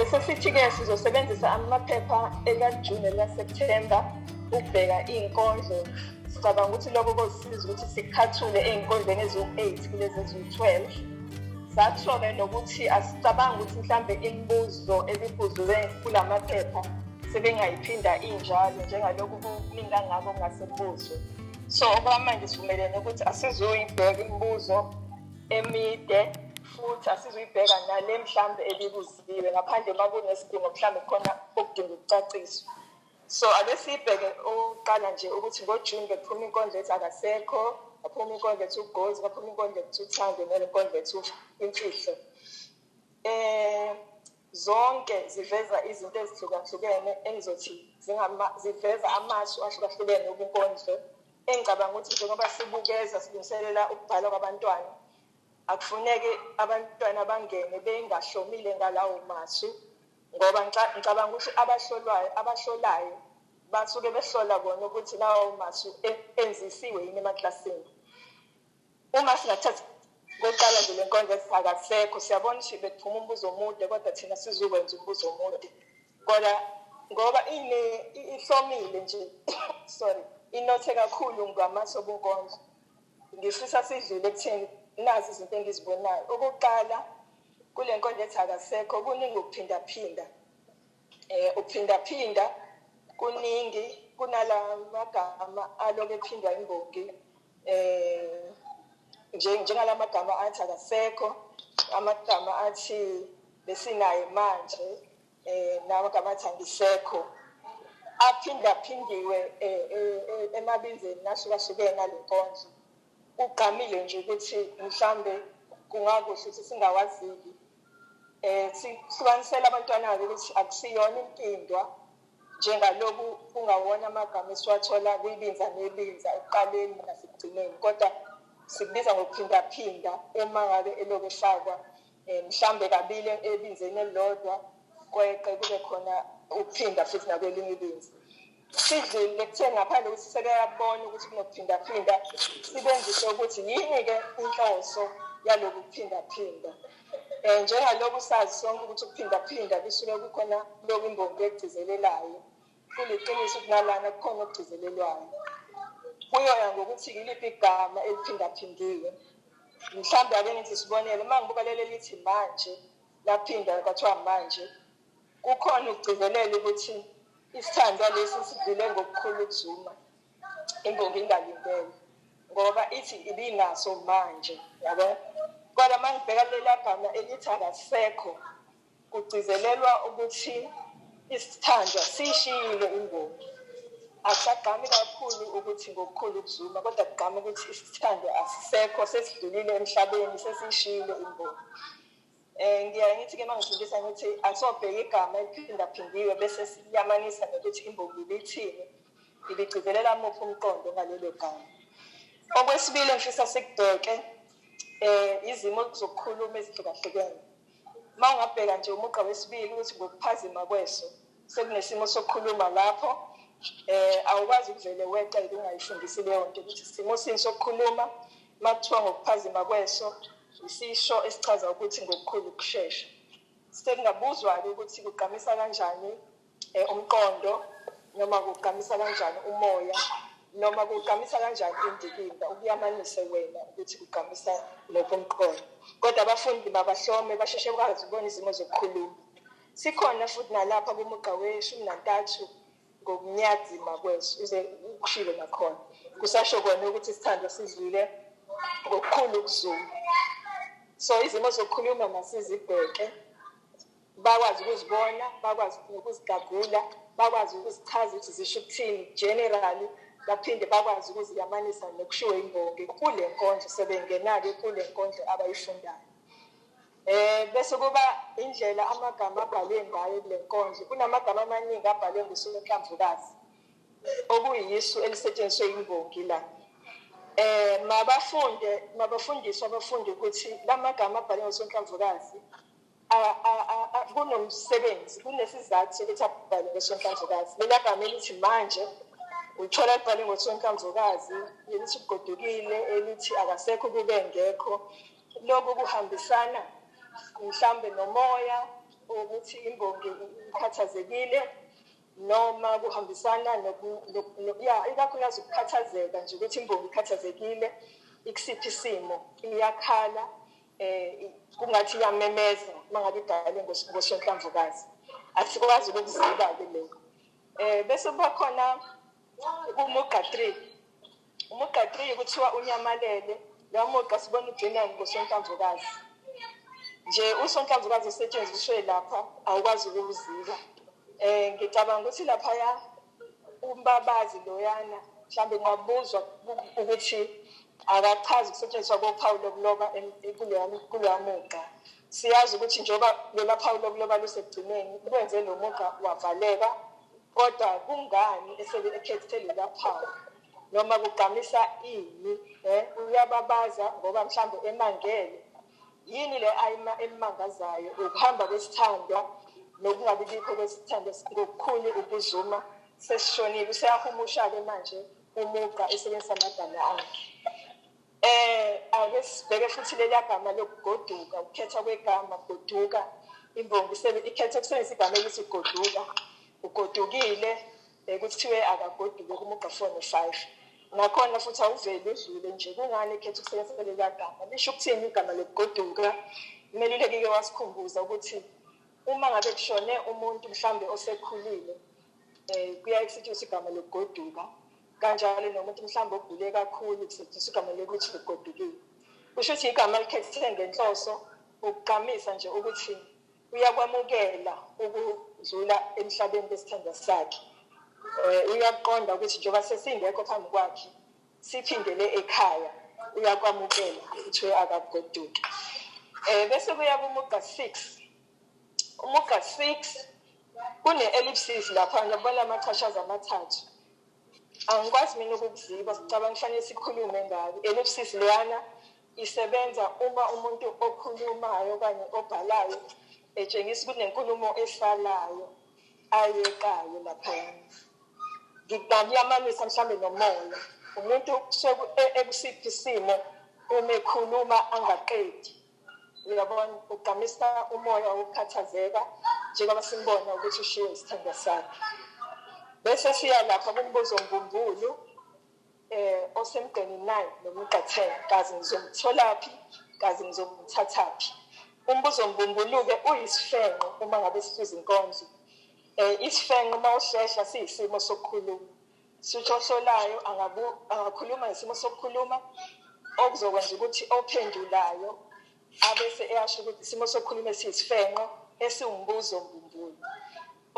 bese sithi-ke sizosebenzisa amaphepha ekaJune nelaSeptember ukubheka iy'nkondlo. Sicabanga ukuthi lokho kuzosiza ukuthi sikhathule ey'nkondleni eziwu-8 kulezi eziwu-12. Sathola nokuthi asicabanga ukuthi mhlambe imibuzo ebibuzwe kulamaphepha sebengayiphinda injalo njengalokhu kuningi kangako kungasebuzwe. So okwamanje sivumelene ukuthi asizoyibheka imibuzo emide futhi asizoyibheka nale mhlambe ebibuziwe ngaphandle makunesidingo mhlambe khona okudinga ukucaciswa. So ake sibheke oqala nje ukuthi ngoJune bephuma inkondlo ethi akasekho, baphuma inkondlo ethi uGozi, baphuma inkondlo ethi uThando nenkondlo ethi imfihlo. Zonke ziveza izinto ezihlukahlukene engizothi ziveza amasu ahlukahlukene okunkondlo. Engicabanga ukuthi njengoba sibukeza silungiselela ukubhala kwabantwana, akufuneke abantwana bangene bengahlomile ngalawo masu ngoba ngicabanga ukuthi abahlolayo basuke behlola bona ukuthi lawo masu enzisiwe yini emaklasini. Uma singathatha ngoqala nje lenkondlo ethi akasekho, siyabona ukuthi bephuma umbuzo omude kodwa thina sizokwenza umbuzo omude. Kodwa ngoba ihlomile nje sorry inothe kakhulu ngamasu obunkondlo. Ngifisa sidlule ekutheni nazi izinto engizibonayo. Okokuqala kule nkondlo ethi akasekho kuningi ukuphindaphinda. Ukuphindaphinda kuningi kunala magama aloku ephindwa imbongi. Njengala magama athi akasekho, amagama athi besinaye manje, namagama athi angisekho. Aphindaphindiwe emabizeni ahlukahlukene nale nkondlo. Ugqamile nje ukuthi mhlambe kungakuhle ukuthi singawazili. Sihlukanisela abantwana ukuthi akusiyona impindwa njengaloku kungawona amagama esiwathola kwibinza nebinza ekuqaleni nasekugcineni, kodwa sikubiza ngokuphindaphinda uma ngabe eloku efakwa mhlambe kabili ebinzeni elilodwa kweqe kube khona ukuphinda futhi nakwelinye ibinza. Sidlule kutheni ngaphandle ukuthi sekayabona ukuthi kunokuphindaphinda sibenzise ukuthi yini-ke inhloso yaloku kuphindaphinda. Njengalokhu sazi sonke ukuthi ukuphindaphinda kusuke kukhona lokhu imbongi egcizelelayo. Kuliqiniso ukuthi nalana kukhona okugcizelelwayo. Kuyoya ngokuthi yiliphi igama eliphindaphindiwe. Mhlambe ake ngithi sibonele uma ngibuka leli lithi manje laphinda kwathiwa manje kukhona ukugcizelela ukuthi isithandwa lesi sidlule ngokukhulu ukuzuma. Imbongi ingalindele ngoba ithi ibinaso manje, yabo. Kodwa mangibheka leli gama elithi akasekho kugcizelelwa ukuthi isithandwa sishiyile imbongi. Asagqami kakhulu ukuthi ngokukhulu ukuzuma kodwa kugqama ukuthi isithandwa asisekho, sesidlulile emhlabeni, sesishiyile imbongi. Ngiyaye ngithi-ke mangifundisa ngithi asobheka igama eliphindaphindiwe bese siyamanisa nokuthi imbongi ibithini, ibigcizelela muphi umqondo ngalelo gama. Okwesibili ngifisa sikubheke izimo zokukhuluma ezihlukahlukene. Uma ungabheka nje umugqa wesibili ukuthi ngokuphazima kweso sekunesimo sokukhuluma lapho awukwazi ukuvele weqe ungayifundisi leyo nto ukuthi isimo sini sokukhuluma makuthiwa ngokuphazima kweso isisho esichaza ukuthi ngokukhulu ukushesha. Sekungabuzwa-ke ukuthi kugqamisa kanjani umqondo noma kugqamisa kanjani umoya noma kugqamisa kanjani indikimba, ukuyamanise wena ukuthi kugqamisa lokho umqondo. Kodwa abafundi mabahlome basheshe bakwazi ukubona izimo zokukhuluma. Sikhona futhi nalapha kumugqa we-13 ngokunyazima kweso uze ukushilo nakhona kusasho kona ukuthi isithandwa sidlule ngokukhulu ukuzuma. So izimo zokukhuluma masizibheke, bakwazi ukuzibona, bakwazi ukuzigagula, bakwazi ukuzichaza ukuthi zisho ukuthini generally, baphinde bakwazi ukuziyamanisa nokushiwo imbongi kule nkondlo sebengenake kule nkondlo abayifundayo. Bese kuba indlela amagama abhalwe ngayo kule nkondlo. Kunamagama amaningi abhalwe nguSonhlamvukazi okuyisu elisetshenziswe imbongi la. Mabafundiswa abafundi ukuthi lamagama abhalwe nguSonhlamvukazi kunomsebenzi, kunesizathu sokuthi abhalwe nguSonhlamvukazi. Leli gama elithi manje uthola libhalwe nguSonhlamvukazi, elithi ugodukile, elithi akasekho kube ngekho. Lokho kuhambisana mhlambe nomoya ukuthi imbongi ikhathazekile noma kuhambisana ikakhulukazi ukukhathazeka nje ukuthi imbongi ikhathazekile ikusiphi isimo iyakhala kungathi iyamemeza uma ngabe idale ngosonhlamvukazi asikwazi ukuzibala lokho bese kuba khona umuga 3 umuga 3 kuthiwa unyamalele lo muga sibona ugcina ngosonhlamvukazi nje usonhlamvukazi osetshenziswe lapha awukwazi ukuzika ngicabanga ukuthi lapha ya umbabazi loyana mhlambe ngabuzwa ukuthi akachazi ukusetshenziswa kophawu lokuloba kuleya muga siyazi ukuthi njengoba lela phawu lokuloba lusekugcineni kwenze lo muga wavaleka kodwa kungani ekhethe lela phawu noma kugamisa ini uyababaza ngoba mhlambe emangele yini le ayima emangazayo ukuhamba kwesithandwa nokungabibikho kwesithando ngokukhulu ukuzuma sesishonile useyahumusha-ke manje umuga esebenzisa amagama akhe ake sibheke futhi leli gama lokugoduka ukukhetha kwegama goduka imbongi ikhetha ukusebenzisa igama elithi goduka ugodukile kuthiwe akagoduke kumuga 4 no-5 nakhona futhi awuveli udlule nje kungani ekhetha ukusebenzisa leli gama lisho ukuthini igama lokugoduka umeluleki-ke wasikhumbuza ukuthi uma ngabe kushone umuntu mhlambe osekhulile kuyaye kusetshenziswe igama lokugoduka kanjalo nomuntu mhlambe ogule kakhulu kusetshenziswa igama lokuthi ugodukile kusho ukuthi igama likhethwe ngenhloso ukugqamisa nje ukuthi uyakwamukela ukudlula emhlabeni besithandwa sakhe uyaqonda ukuthi njengoba sesingekho phambi kwakhe siphindele ekhaya uyakwamukela ukuthi akagoduke bese kuya kumuga 6 umuga 6 kune-ellipsis lapha ngiyabona amachashaza amathathu angikwazi mina ukukuziba sicabanga kufanele sikhulume ngayo ellipsis leyana isebenza uma umuntu okhulumayo okanye obhalayo etshengisa ukuthi nenkulumo esalayo ayekayo laphayana ngikuyamanisa mhlambe nomoya umuntu ekusiphi isimo uma ekhuluma angaqedi uyabona ugamisa umoya wokukhathazeka njengoba simbona ukuthi ushiwe isithandwa sakhe bese siya lapha kumbuzo mbumbulu osemgqeni 9 nomuga 10 kazi ngizomtholaphi kazi ngizomthathaphi umbuzo mbumbulu-ke uyisifenqo uma ngabe sifuza inkondlo isifenqo uma ushesha siyisimo sokukhuluma sitho ohlolayo angakhuluma ngesimo sokukhuluma okuzokwenza ukuthi ophendulayo abese eyasho ukuthi isimo sokukhuluma esiyisifenqo esiwumbuzo mbumbulu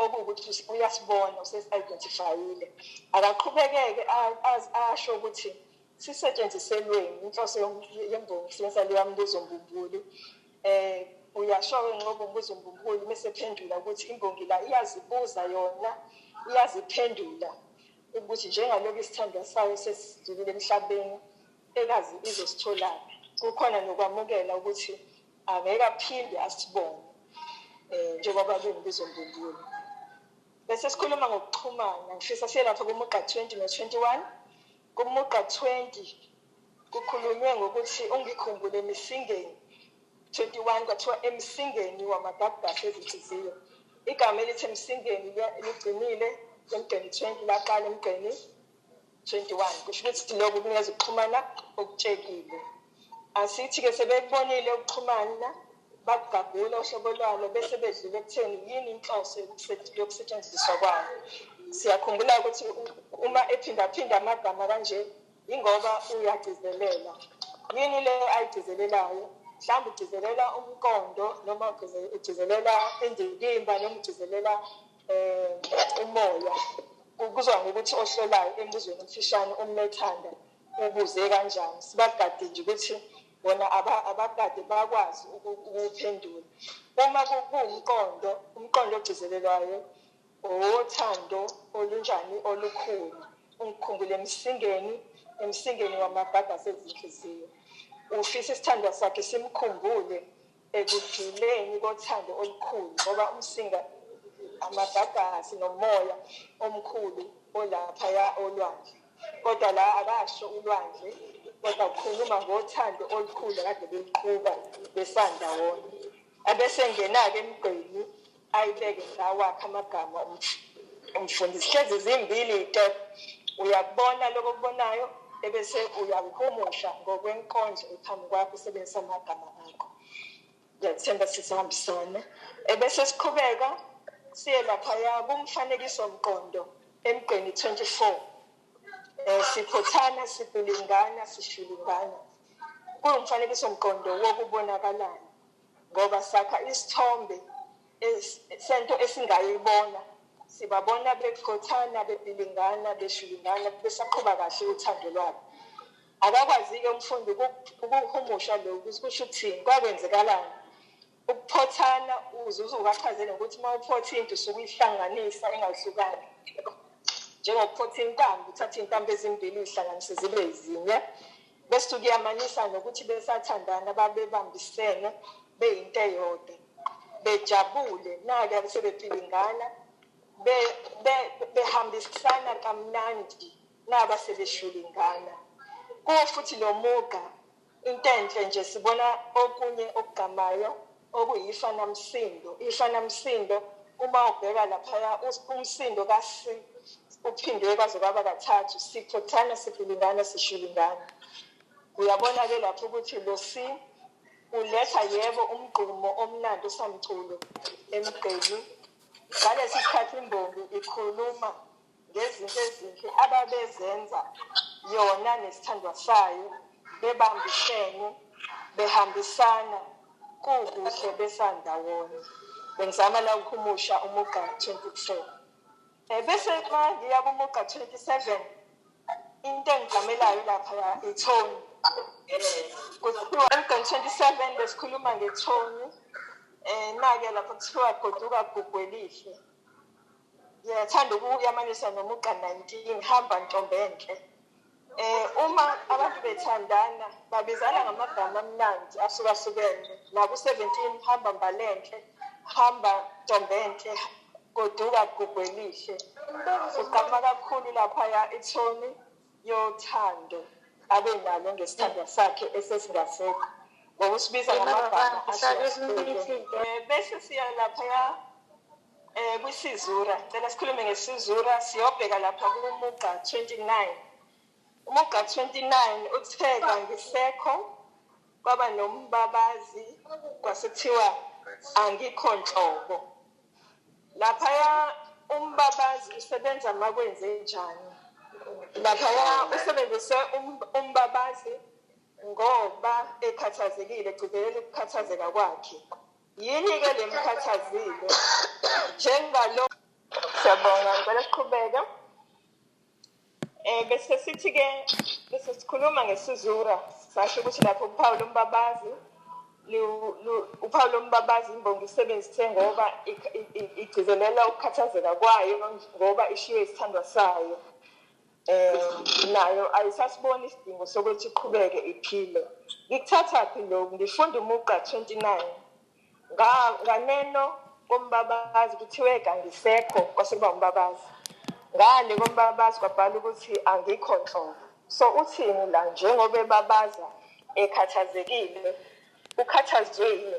okuwukuthi uyasibona usesi-identifyile akaqhubekeke asho ukuthi sisetshenziselweni inhloso yembongi isebenzisa leya mbuzo mbumbulu uyasho-ke ngoba umbuzo mbumbulu bese phendula ukuthi imbongi la iyazibuza yona iyaziphendula ukuthi njengalokhu isithandwa sayo sesidlulile emhlabeni ekazi izositholaphi kukhona nokwamukela ukuthi angeke aphinde asibone njengoba kuyimbuzo mbumbulu bese sikhuluma ngokuxhumana ngifisa siye lapha kumuga 20 no-21 kumuga 20 kukhulunywe ngokuthi ungikhumbule emisingeni 21 kwathiwa emsingeni wamagagasi ezinhliziyo igama elithi emsingeni ligcinile emgqeni 20 laqala emgqeni 21 kusho ukuthi lokhu kunikeza ukuxhumana okutshekile asithi-ke sebekubonile ukuxhumana bakugagula uhlobo lwalo bese bedlule ekutheni yini inhloso yokusetshenziswa kwayo siyakhumbula ukuthi uma ephindaphinda amagama kanje ingoba uyagcizelela yini leyo ayigcizelelayo mhlawumbe ugcizelela umqondo noma ugcizelela indikimba noma ugcizelela umoya kuzwa ngokuthi ohlolayo embuzweni omfishane umethanda ubuze kanjani sibagade nje ukuthi bona abagade bakwazi ukuphendula uma kuwumqondo umqondo ogcizelelwayo othando olunjani olukhulu ungikhumbule emsingeni wamagagasi ezinhliziyo ufisa isithandwa sakhe simkhumbule ekujuleni kothando olukhulu ngoba umsinga amagagasi nomoya omkhulu olaphaya olwandle kodwa la akasho ulwandle kodwa ukhuluma ngothando olukhulu kade beluqhuba besandawonye abese ngena-ke emgqeni ayibeke ngawakhe amagama umfundisi. Hlezi zimbili iy'tephu, uyakubona lokho okubonayo ebese uyakuhumusha ngokwenkondlo ephambi kwakho usebenzisa amagama akho. Ngiyathemba sisahambisana. Ebese siqhubeka siye laphaya kumfanekiso mqondo emgqeni 24. Siphothana, sibhilingana, sishulingana. Kuwumfanekiso mqondo wokubonakalayo ngoba sakha isithombe sento esingayibona. Sibabona bephothana, bebhilingana, beshulingana, besaqhuba kahle uthando lwabo. Akakwazi-ke umfundi ukuhumusha lokhu kusho ukuthini, kwakwenzekalani. Ukuphothana uzuze ukachazele ukuthi uma uphotha into usuke uyihlanganisa engahlukani. Njengokuphotha intambo, uthatha intambo ezimbili uyihlanganise zibe zinye. Bese kuyamanisa nokuthi besathandana babebambisene beyinto eyodwa. Bejabule nake abasebepilingana behambisana kamnandi naba sebeshulingana. Kuwo futhi lo muga into enhle nje sibona okunye okugamayo okuyifanamsindo. Ifanamsindo uma ubheka laphaya umsindo kasi uphindwe kwaze kwaba kathathu, siphothana, sipilingana, sishulingana. Uyabona-ke lapho ukuthi lo si uletha yebo umgqumo omnandi osamculo emgqeni. Ngalesi sikhathi imbongi ikhuluma ngezinto ezinhle ababezenza yona nesithandwa sayo, bebambisene, behambisana, kukuhle besandawonye. Bengizama la ukuhumusha umuga 24. Bese ma ngiya kumuga 27, into engigqamelayo lapha ithoni. Kuthiwa emgqeni 27 besikhuluma ngethoni. Nake lapho kuthiwa goduka gugwelihle. Ngiyathanda ukuyamanisa nomuga 19, hamba ntombi enhle. Uma abantu bethandana babizana ngamagama amnandi asukahlukene. Naku 17 hamba mbalenhle, hamba ntombi enhle, goduka gugwelihle. Ugqama kakhulu laphaya ithoni yothando abenalo ngesithandwa sakhe esesingasekho. Ngokusibiza ngamagama ahlukene. Bese siya laphaya kwisizura. Cela sikhulume ngesizura, siyobheka lapha kumuga 29. Umuga 29 utheka ngisekho kwaba nombabazi kwasethiwa angikho nhlobo. Laphaya umbabazi usebenza makwenze njani? Laphaya usebenzise umbabazi ngoba ekhathazekile, egcizelela ukukhathazeka kwakhe. Yini-ke le mkhathazile? Njengalo siyabonga, ngicela siqhubeke. Bese sithi-ke bese sikhuluma ngesizura, sasho ukuthi lapho uphawu lombabazi uphawu lombabazi imbongi isebenzise ngoba igcizelela ukukhathazeka kwayo ngoba ishiwe isithandwa sayo. Nayo ayisasiboni isidingo sokuthi iqhubeke iphile. Ngikuthathaphi lokhu? Ngifunda umuga 29. Nganeno kombabazi kuthiwe kangisekho kwase kuba umbabazi. Ngale kombabazi kwabhala ukuthi angikho nhlobo. So uthini la njengoba ebabaza ekhathazekile, ukhathazwe yini?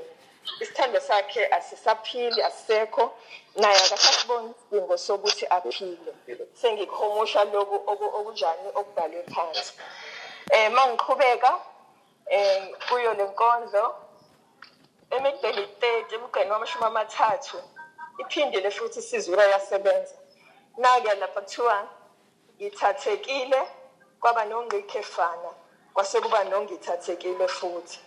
Isithando sakhe asisaphili, asisekho, naye akasasiboni isidingo sokuthi aphile. Sengikuhumusha lokhu okunjani okubhalwe phansi. Mangiqhubeka kuyo lenkondlo emigqeni 30 emgqeni wama-30 iphindile futhi isizura yasebenza. Nake lapha kuthiwa ngithathekile kwaba nongqikhefana kwase kuba nongithathekile futhi.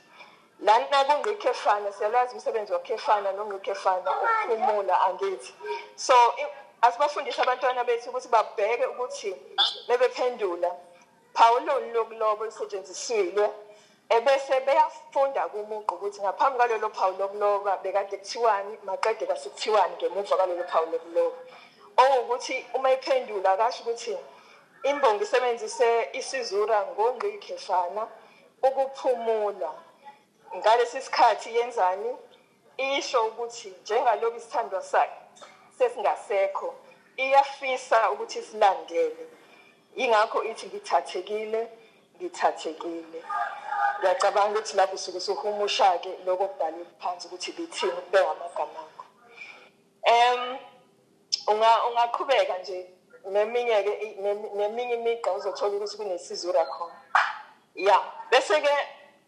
Lana kungqikhefana siyalazi umsebenzi wakhefana nongqikhefana ukuphumula angithi. So asibafundisa abantwana bethu ukuthi babheke ukuthi bebephendula phawuloni lokuloba lisetshenzisiwe. Ebese beyafunda kumuqa ukuthi ngaphambi kwalelo phawu lokuloba bekade kuthiwani, maqede kwasekuthiwani ngemuva kwalelo phawu lokuloba. Ukuthi uma iphendula kasho ukuthi imbongi isebenzise isizura ngongqikhefana ukuphumula. Ngalesi sikhathi yenzani? Isho ukuthi njengalokhu isithandwa sakhe sesingasekho, iyafisa ukuthi silandele. Ingakho ithi ngithathekile, ngithathekile. Ngiyacabanga ukuthi lapho suke suhumusha-ke lokho okubhalwe phansi ukuthi bithini kube ngamagama akho. Ungaqhubeka nje neminye imigqa uzothola ukuthi kunesizura khona. Ya, bese-ke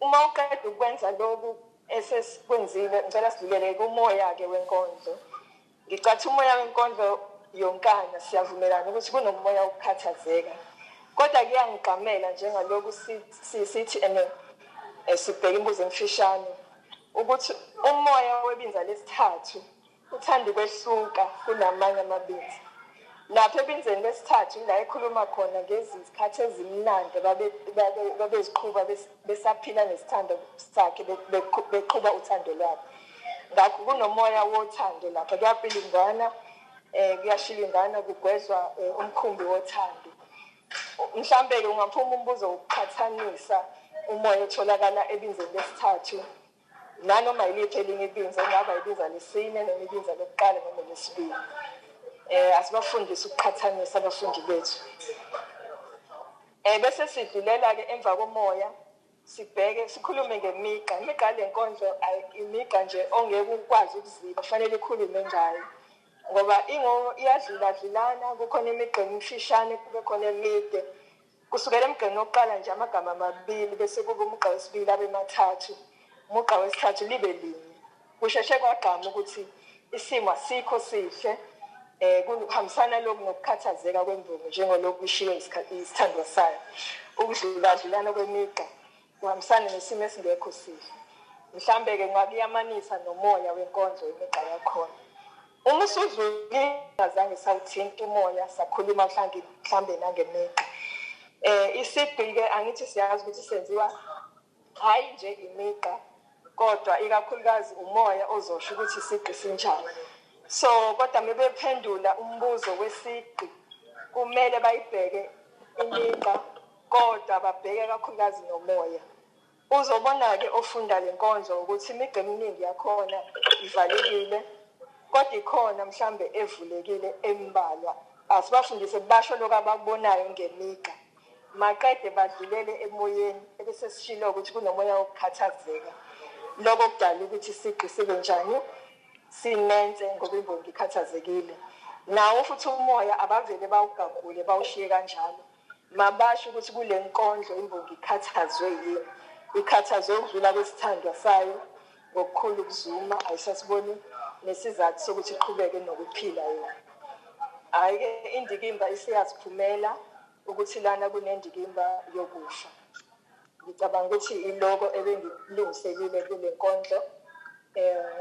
uma uqeda ukwenza lokhu esesikwenzile, ngicela sidlulele kumoya-ke wenkondlo. Ngicathi umoya wenkondlo yonkana siyavumelana ukuthi kunomoya wokukhathazeka. Kodwa kuyangigamela njengalokhu sithi sibheka imbuzo emfishane ukuthi umoya webinza lesithathu uthanda ukwehluka kunamanye amabinza. Lapha ebinzeni lesithathu la ekhuluma khona ngezikhathi ezimnandi babeziqhuba besaphila nesithando sakhe beqhuba uthando lwabo. Ngakho kunomoya wothando lapha kuyapilingwana kuyashilingana kugwezwa umkhumbi wothando. Mhlambe-ke ungaphuma umbuzo wokuqhathanisa umoya otholakala ebinzeni lesithathu nanoma yiliphi elinye ibinza engaba ibinza lesine noma ibinza lokuqala noma lesibili. Asibafundise ukuqhathanisa abafundi bethu. Bese sidlulela-ke emva komoya sibheke sikhulume ngemigqa. Imigqa lenkondlo imigqa nje ongeke ukwazi ukuziba kufanele ikhulume ngayo ngoba iyadluladlulana. Kukhona imigqa emifishane kube khona emide. Kusukela emigqeni yokuqala nje amagama amabili bese kuba umugqa wesibili abe mathathu, umugqa wesithathu libe linye. Kusheshe kwagqama ukuthi isimo asikho sihle kuhambisana lokhu nokukhathazeka kwembongi njengolokhu kushiwo isithandwa sayo. Ukudluladlulana kwemigqa kuhambisana nesimo esingekho sihle. Mhlambe-ke ngakuyamanisa nomoya wenkondlo imigqa yakhona. Uma usudlulile ngazange sawuthinta umoya sakhuluma mhlambe nangemigqa. Isigqi-ke angithi siyazi ukuthi senziwa hayi nje imigqa kodwa ikakhulukazi umoya ozosho ukuthi isigqi sinjani. So kodwa mebephendula umbuzo wesigqi kumele bayibheke imigqa kodwa babheke kakhulukazi nomoya. Uzobona-ke ofunda lenkondlo ukuthi imigqa eminingi yakhona ivalekile kodwa ikhona mhlambe evulekile embalwa. Asibafundise basho lokho abakubonayo ngemigqa. Maqede badlulele emoyeni ebese sishilo ukuthi kunomoya wokukhathazeka. Lokho kudala ukuthi isigqi sibe njani sinenze ngoba imbongi ikhathazekile. Nawo futhi umoya abavele bawugagule bawushiye kanjalo. Mabasho ukuthi kule nkondlo imbongi ikhathazwe yini. Ikhathazwe ukudlula kwesithandwa sayo ngokukhulu ukuzuma ayisasiboni nesizathu sokuthi iqhubeke nokuphila yona. Hhayi-ke indikimba isiyasiphumela ukuthi lana kunendikimba yokufa. Ngicabanga ukuthi iloko ebengilungiselile kule nkondlo.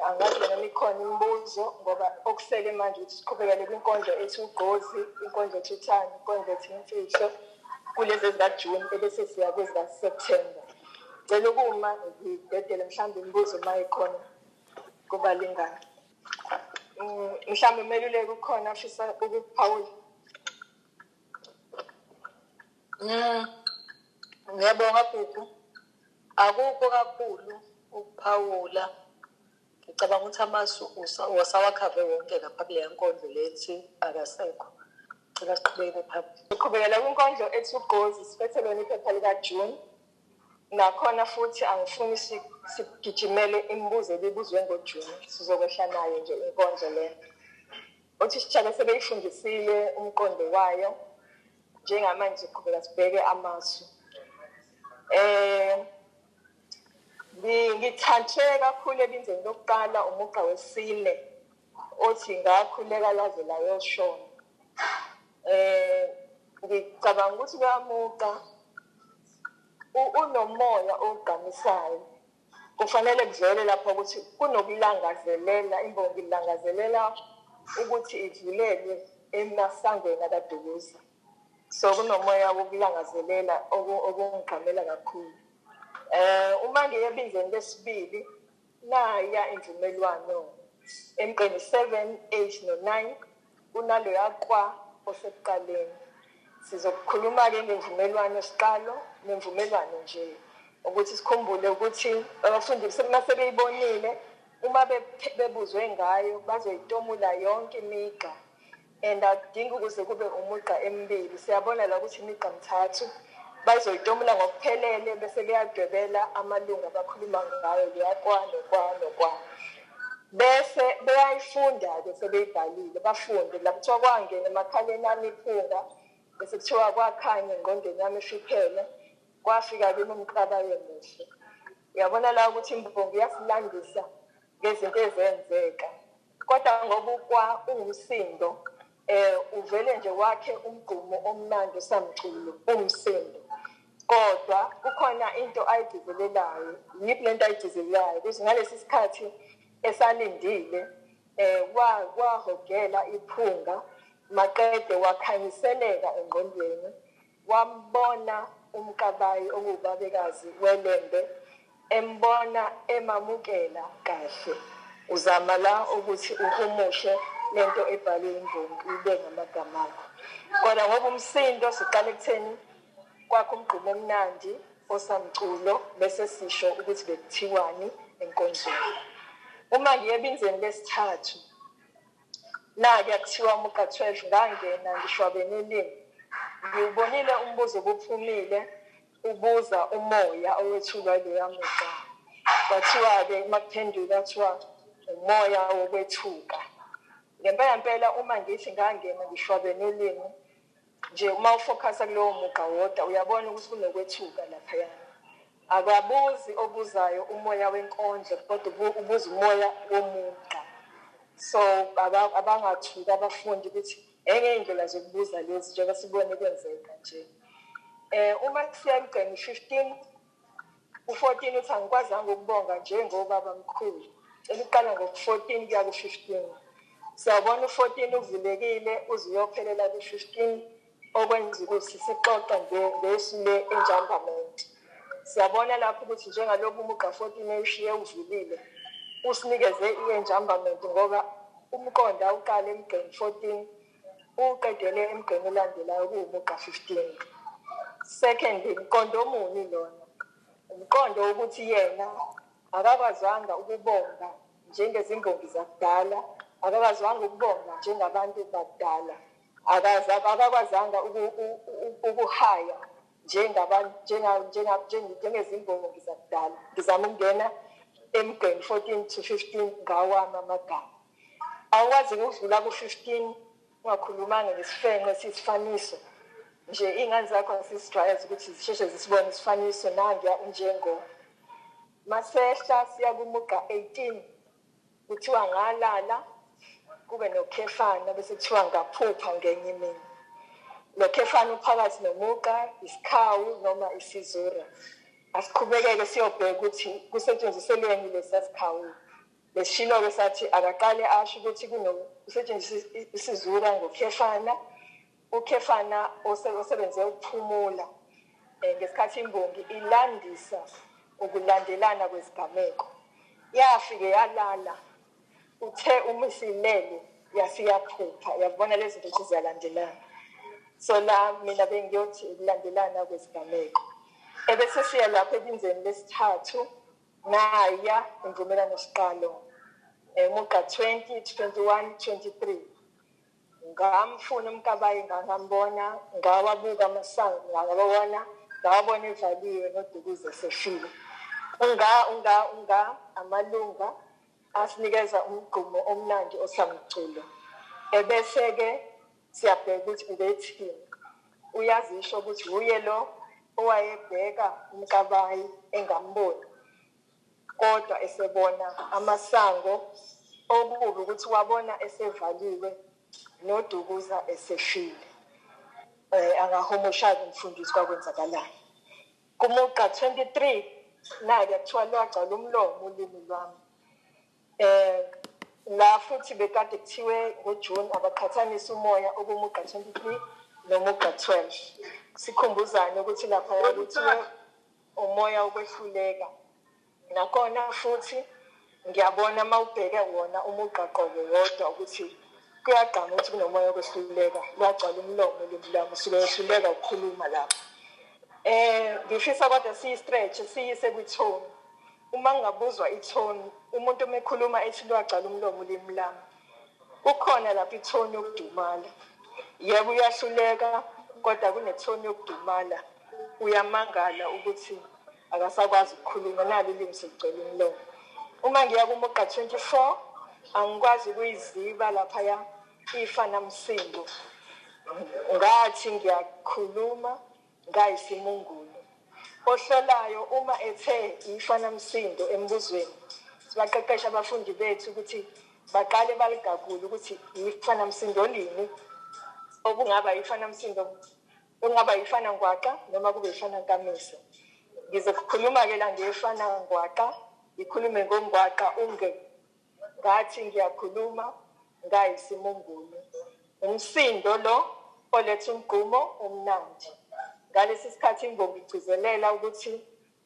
Angazi noma ikhona imibuzo ngoba okusele manje ukuthi siqhubekele kwinkondlo ethi ugqozi, inkondlo ethi uthando, inkondlo ethi imfihlo kulezi zikaJune ebese siya kwezikaSeptember. Ngicela ukuma ngidedele mhlawumbe imibuzo uma ikhona kubalingani. Mhlawumbe umeluleki ukhona afisa ukuphawula. Ngiyabonga Gugu. Akukho kakhulu ukuphawula. Ngicabanga ukuthi amasu wasawakhave wonke lapha kule nkondlo lethi akasekho. Ngicela siqhubeke phambili. Siqhubekela kwinkondlo ethi ugqozi siphethe lona iphepha likaJune. Nakhona futhi angifuni sigijimele imibuzo ebibuzwe ngoJune. Sizokwehla nayo nje inkondlo le. Othisha sebeyifundisile umqondo wayo. Njengamanje siqhubeka sibheke amasu. Ngithathwe kakhulu ebinzeni lokuqala umugqa wesine othi ngakhuleka laze layoshona. Ngicabanga ukuthi kuyamuqa unomoya ogqamisayo. Kufanele kuvele lapho ukuthi kunokulangazelela imbongi ilangazelela ukuthi ivulelwe emasangweni akaDukuza. So kunomoya wokulangazelela okungigqamela kakhulu. Uma ngiyebinzeni lesibili naya imvumelwano emqeni 7, 8 no 9 kunalo yaqwa osekuqaleni. Sizokukhuluma-ke ngemvumelwano siqalo nemvumelwano nje ukuthi sikhumbule ukuthi abafundi mase beyibonile uma bebuzwe ngayo bazoyitomula yonke imigqa and adinga ukuze kube umugqa emibili. Siyabona la ukuthi imigqa mithathu bazoyitomula ngokuphelele bese beyadwebela amalunga abakhuluma ngayo leyakwa nokwa. bese beyayifunda-ke sebeyibhalile bafunde la kuthiwa kwangena emakhaleni ami iphunga bese kuthiwa kwakhanya engqondweni yami efiphele kwafika kimi umqabayo emuhle uyabona la ukuthi imbongi iyasilandisa ngezinto ezenzeka kodwa ngoba ungumsindo uvele nje wakhe umgqumo omnandi osamculo umsindo kodwa kukhona into ayigcizelelayo yiphi lento ayigcizelelayo ukuthi ngalesi sikhathi esalindile wahogela iphunga maqede wakhanyiseleka engqondweni wambona umkabayi ongubabekazi welembe embona emamukela kahle uzama la ukuthi uhumushe lento ebhalwe imbongi ibe ngamagama akho kodwa ngoba umsindo siqala ekutheni kwakho umgqumo omnandi osamculo bese sisho ukuthi bekuthiwani enkonzweni uma ngiyebinzeni lesithathu na-ke kuthiwa umuqa 12 ngangena ngishwabenelini ngiwubonile umbuzo obuphumile ubuza umoya owethulwa leya muqa kwathiwa-ke makuphendula kuthiwa umoya wokwethuka ngempela uma ngithi ngangena ngishwabenelini nje uma ufocusa kulowo muqa wodwa uyabona ukuthi kunokwethuka laphaya akabuzi obuzayo umoya wenkondlo kodwa ubuza umoya womuqa so abangathuka abafundi ukuthi enye indlela zokubuza lezi njengoba sibone kwenzeka nje uma kusiya emgqeni 15 u14 uthi angikwazanga ukubonga njengobaba mkhulu eliqala ngo14 kuya ku15 siyabona u14 uvulekile uziyophelela ku15 okwenza ukuthi sixoxe ngesile enjambamente siyabona lapho ukuthi njengalobu umuqa 14 eshiye uvulile usinikeze ienjambamente ngoba umqondo awuqala emgqeni 14 uqedele emgqeni olandelayo kuumuqa 15 secondly umqondo omuni lona umqondo ukuthi yena akakwazanga ukubonga njengezimbongi zakudala akakwazanga ukubonga njengabantu bakudala akakwazanga ukuhaya njengezimbongi zakudala ngizama ukungena emgqeni 14 to 15 ngawami amagama awukwazi ukudlula ku-15 ungakhulumanga ngesifenqo esiyisifaniso nje iy'ngane zakho asizijwayeze ukuthi zisheshe zisibone isifaniso nangiya unjengo masehla siya kumuqa 18 kuthiwa ngalala kube nokhefana bese kuthiwa ngaphupha ngenye imini lo khefana uphakathi nomuqa isikhawu noma isizura asiqhubekeke siyobheka ukuthi kusetshenziselweni lesisikhawu lesishilo-ke sathi akaqale asho ukuthi kusetshenziswa isizura ngokhefana ukhefana osebenze ukuphumula ngesikhathi imbongi ilandisa ukulandelana kwezigameko yafike yalala uthe uma isilele yasiyaphupha yabona lezi zinto ziyalandelana so la mina bengiyothi ukulandelana kwezigameko ebese siya lapho ebinzeni lesithathu naya imvumelano siqalo umuqa 20 21 23 ngamfuna umkabayi ngambona ngawabuka amasango ngawabona evaliwe nodukuze sefile amalunga asinikeza umgqumo omnandi osamculo ebese-ke siyabheka ukuthi ubethini uyazisho ukuthi uye lo owayebheka umkabayi engamboni kodwa esebona amasango okubi ukuthi wabona esevaliwe nodukuza esefile angahumusha umfundisi kwakwenzakalayo kumuqa 23 naye kuthiwa lwagcwala umlomo ulimi lwami la futhi bekade kuthiwe ngoJune abaqhathanisa umoya okumuqa 23 nomuqa 12 sikhumbuzane ukuthi lapha kuthiwe umoya ukwehluleka nakhona futhi ngiyabona mawubheke wona umuqa qobo wodwa ukuthi kuyagqama ukuthi kunomoya okwehluleka lwagcwala umlomo ulimi lwami usukehluleka ukukhuluma lapho ngifisa kodwa siyi-stretch siyise kwithoni uma ngingabuzwa ithoni umuntu omekhuluma ethi lwagcwala umlomo ulimi lami kukhona lapho ithoni yokudumala yebo uyahluleka kodwa kunethoni yokudumala uyamangala ukuthi akasakwazi ukukhuluma nalo ulimi seligcwele umlomo uma ngiya kumuqa 24 angikwazi ukuyiziba laphaya ifanamsindo. Ngathi ngiyakhuluma ngayisimungulu. Ohlolayo uma ethe ifanamsindo embuzweni, sibaqeqesha abafundi bethu ukuthi baqale baligagule ukuthi ifanamsindo lini okungaba ifanamsindo, okungaba ifanangwaqa noma kube ifanankamisa. Ngizokhuluma-ke la ngefanangwaqa, ngikhulume ngongwaqa ngathi ngiyakhuluma ngayisimungulu. Umsindo lo oletha umgqumo omnandi. Ngalesi sikhathi imbongi igcizelela ukuthi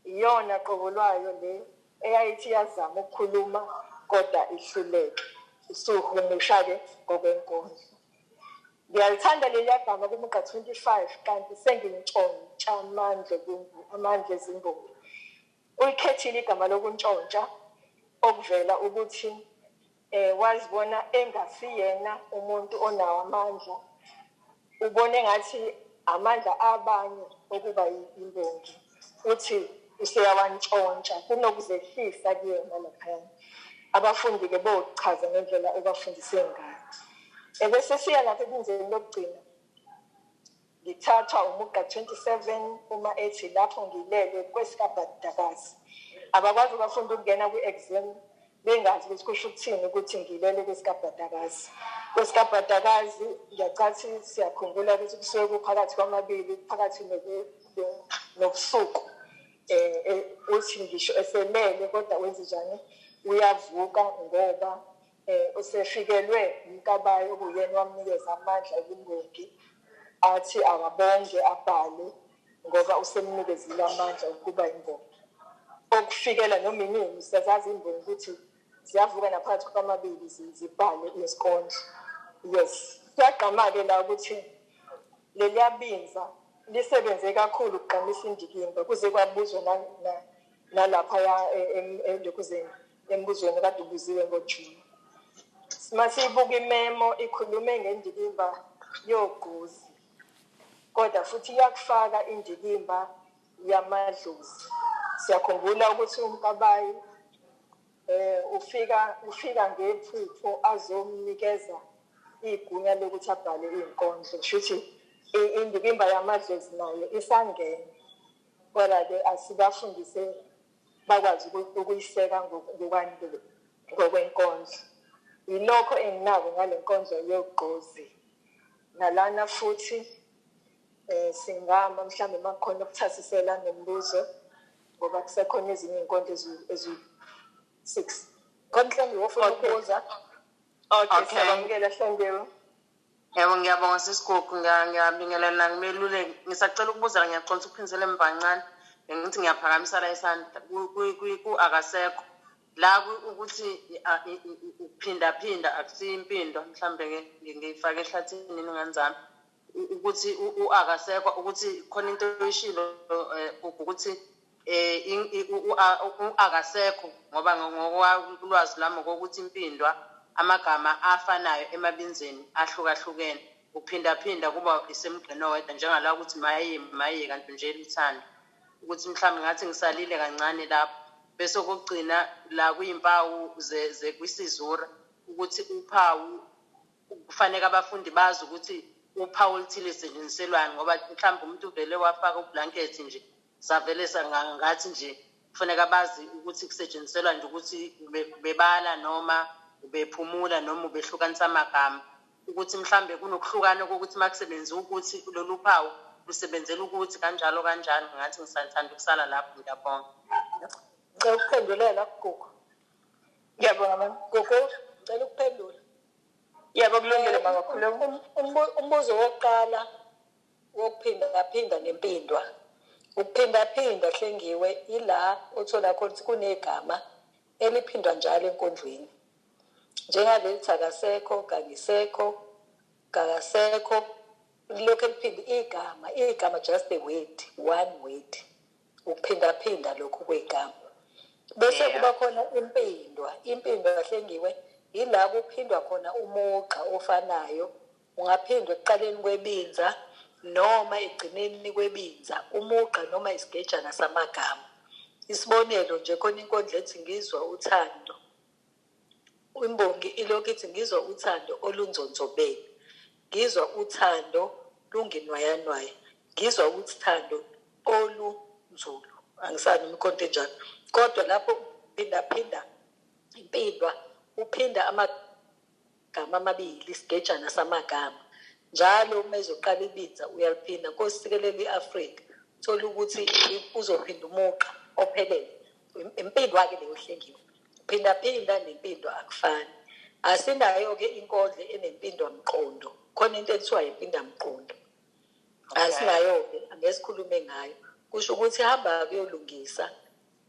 iyona qobo lwayo le eyayithi yazama ukukhuluma kodwa ihluleke. Isuhumusha-ke ngokwenkondlo. Ngiyalithanda leliya gama kuMuka 25 kanti sengintshontsha amandla ezimbongi. Ulikhethile igama lokuntshontsha okuvela ukuthi wazibona engasiyena umuntu onawo amandla. Ubone ngathi amandla abanye okuba imbongi. Uthi useyawantshontsha kunokuzehlisa kuyena laphaya. Abafundi-ke bochaza ngendlela ebafundise ngayo. Ebese siya lapha ebunzeni lokugcina. Ngithathwa uMuka 27 uma ethi lapho ngilele kwesikabhadakazi. Abakwazi abafundi ukungena kwi-exam bengazi ukuthi kusho ukuthini ukuthi ngilele kwesikabhadakazi. Kwesikabhadakazi ngiyacathi siyakhumbula ukuthi kusuke kuphakathi kwamabili, phakathi nobusuku. Uthi ngisho eselele kodwa wenze njani? Uyavuka ngoba usefikelwe umkabayo okuyena wamnikeza amandla ebumbongi. Athi awabonge abhale ngoba usemnikezile amandla ukuba imbongi. Okufikela noma inini siyazazi imbongi ukuthi ziyavuka naphakathi kwamabili zibhale izinkondlo. Yes, kuyagqama-ke la ukuthi leliya binza lisebenze kakhulu ukugqamisa indikimba kuze kwabuzwa nalaphaya embuzweni kade ubuziwe ngoJuni. Masiyibuka imemo ikhulume ngendikimba yogqozi, kodwa futhi iyakufaka indikimba yamadlozi. Siyakhumbula ukuthi uMkabayi ufika ngephupho azomnikeza igunya lokuthi abhale izinkondlo. Kusho ukuthi indikimba yamadlozi nayo isangena, kodwa-ke asibafundise bakwazi ukuyiseka ngokwenkondlo. Yilokho enginako ngale nkondlo yogqozi. Nalana futhi singama mhlawumbe makukhona ukuthasisela nemibuzo ngoba kusekhona ezinye izinkondlo ezi-6. Khona mhlawumbe wofuna ukubuza? Okay, siyabamukela Hlengiwe. Yebo, ngiyabonga sisigugu, ngiyabingelela ngimeluleki. Ngisacela ukubuza ngiyaxolisa ukuphindisela emva kancane. Ngithi ngiyaphakamisa la isandla ku-akasekho. La ukuthi ukuphinda akusimpindo mhlambe ngifake ehlathini ningani zami. Ukuthi u-akasekho ukuthi khona into oyishilo ukuthi u-akasekho ngoba ngokwalwazi lami ukuthi impindwa amagama afanayo emabinzeni ahlukahlukene. Ukuphinda kuba isemgqeni owedwa njengala ukuthi maye kanti nje lithando. Ukuthi mhlawumbe ngathi ngisalile kancane lapho bese kokugcina la kuyimpawu kwisizura ukuthi uphawu kufanele abafundi bazi ukuthi uphawu oluthile lisetshenziselwani ngoba mhlawumbe umuntu uvele wafaka ublanket nje savele ngathi nje kufanele bazi ukuthi kusetshenziselwa nje ukuthi bebala noma ubephumula noma ubehlukanisa amagama. Ukuthi mhlambe kunokuhlukana kokuthi makusebenza ukuthi lolu phawu lusebenzela ukuthi kanjalo ngathi ngisathanda ukusala lapho. Ngiyabonga. Ngicela ukuphendulela kuGugu. Ngiyabonga mama. Gugu, ngicela ukuphendula. Yebo kulungile mama khuluma. Umbuzo wokuqala wokuphinda nempindwa. Ukuphinda Hlengiwe ila uthola khona ukuthi kunegama eliphindwa njalo enkondlweni. Njengaleli akasekho, kangisekho, kakasekho, lokho eliphinda igama just a word, one word. Ukuphinda lokho kwegama. Bese kuba khona impindwa Hlengiwe ila kuphindwa khona umugqa ofanayo. Ungaphindwa ekuqaleni kwebinza noma egcineni kwebinza, umugqa noma isigejana samagama. Isibonelo nje khona inkondlo ethi ngizwa uthando. Imbongi ilokhu ithi ngizwa uthando olunzonzobele, ngizwa uthando lungenwayanwaya, ngizwa uthando olunzulu. Angisani umkhonto enjalo. Kodwa lapho uphinda impindwa, uphinda amagama amabili, isigejana samagama. Njalo uma ezoqala ibinza uyaliphinda. Nkosikelela i-Afrika, thola ukuthi uzophinda umuqa ophelele. Impindwa-ke leyo hlengiwe. Phinda nempindwa akufani. Asinayo-ke inkondlo enempindwa mqondo. Khona into ethiwa impinda mqondo. Asinayo-ke, angeke sikhulume ngayo. Kusho ukuthi hamba kuyolungisa.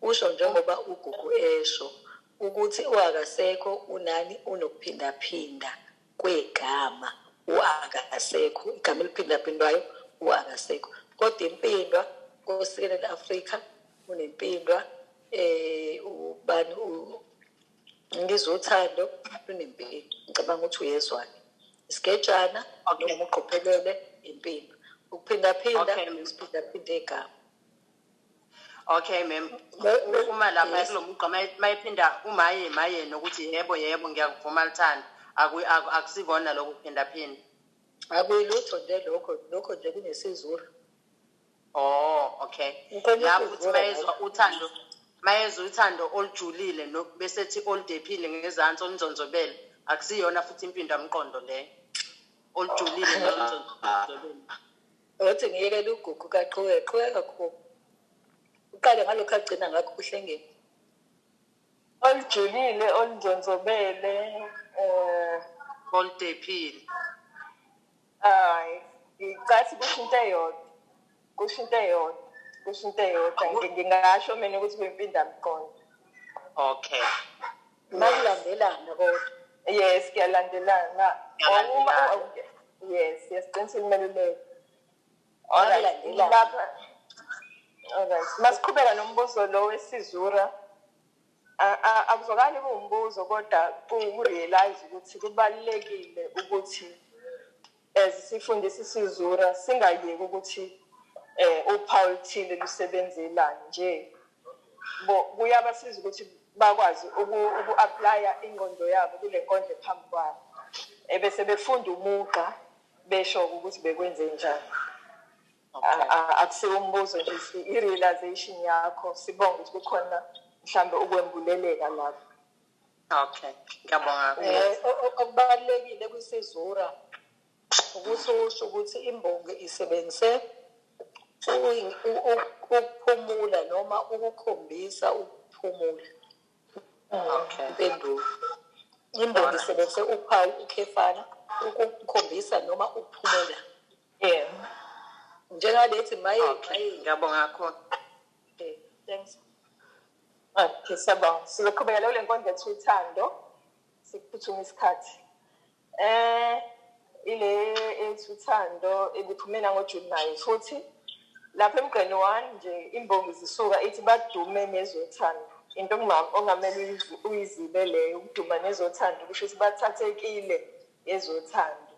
Usho njengoba uGugu esho ukuthi uakasekho unani unokuphindaphinda kwegama. Uakasekho, igama eliphindaphindwayo uakasekho. Kodwa impindwa Nkosikelela Afrika unempindwa ubani ngizwa uthando lunempilo. Ngicabanga ukuthi uyezwana. Isigejana noma uqophelele impilo. Ukuphindaphinda isiphindaphinda igama. Okay ma'am. Uma lapha kulomugqa mayiphinda umaye nokuthi yebo ngiyakuvuma Lithando. Akusivona lokho kuphindaphinda. Akuyilutho nje lokho nje kunesizulu. Oh, okay. Lapho uthi mayezwa uthando olujulile bese ethi oludephile ngezansi olunzonzobele, akusiyona futhi impinda mqondo le. Olujulile nolunzonzobele. Uthi ngiyekele uGugu kaqhubeka kakhulu. Uqale ngalokho agcina ngakho kuhlengeni. Olujulile, olunzonzobele, oludephile. Ngicathi kusho into eyodwa. Ngingasho mina ukuthi kuyimpinda mqondo. Okay. Makulandelana kodwa. Yes, kuyalandelana. Yes, qinisile imeluleko. Alright. Masiqhubeka nombuzo lo wesizura. Akuzokali kuwumbuzo kodwa ku-realize ukuthi kubalulekile ukuthi sifundise isizura singayeki ukuthi uphawu thile lusebenzelana nje. Kuyabasiza ukuthi bakwazi uku-applya ingqondo yabo kule nkondlo phambi kwabo. Bese befunda umuqa besho ukuthi bekwenze njani. Akusiwo umbuzo nje i-realization yakho sibonga ukuthi kukhona mhlambe ukwembuleleka lapho. Okay, ngiyabonga. Okubalulekile kwisizura ukuthi usho ukuthi imbongi isebenzise ukuphumula noma ukukhombisa ukuphumula. Okay. Impendulo. Imbongi isebenzise uphawu ukhefana ukukhombisa noma ukuphumula. Njengalethi maye. Ngiyabonga kakhulu. Okay, thanks. Okay, sabona. Sizoqhubeka le nkondlo ethi uthando. Siphuthuma isikhathi. Ile ethi uthando ebiphumela ngoJuly futhi lapha emgqeni 1 nje imbongi zisuka ithi badume nezothando. Into ongamele uyizibe leyo ukuduma nezothando kusho ukuthi bathathekile ezothando.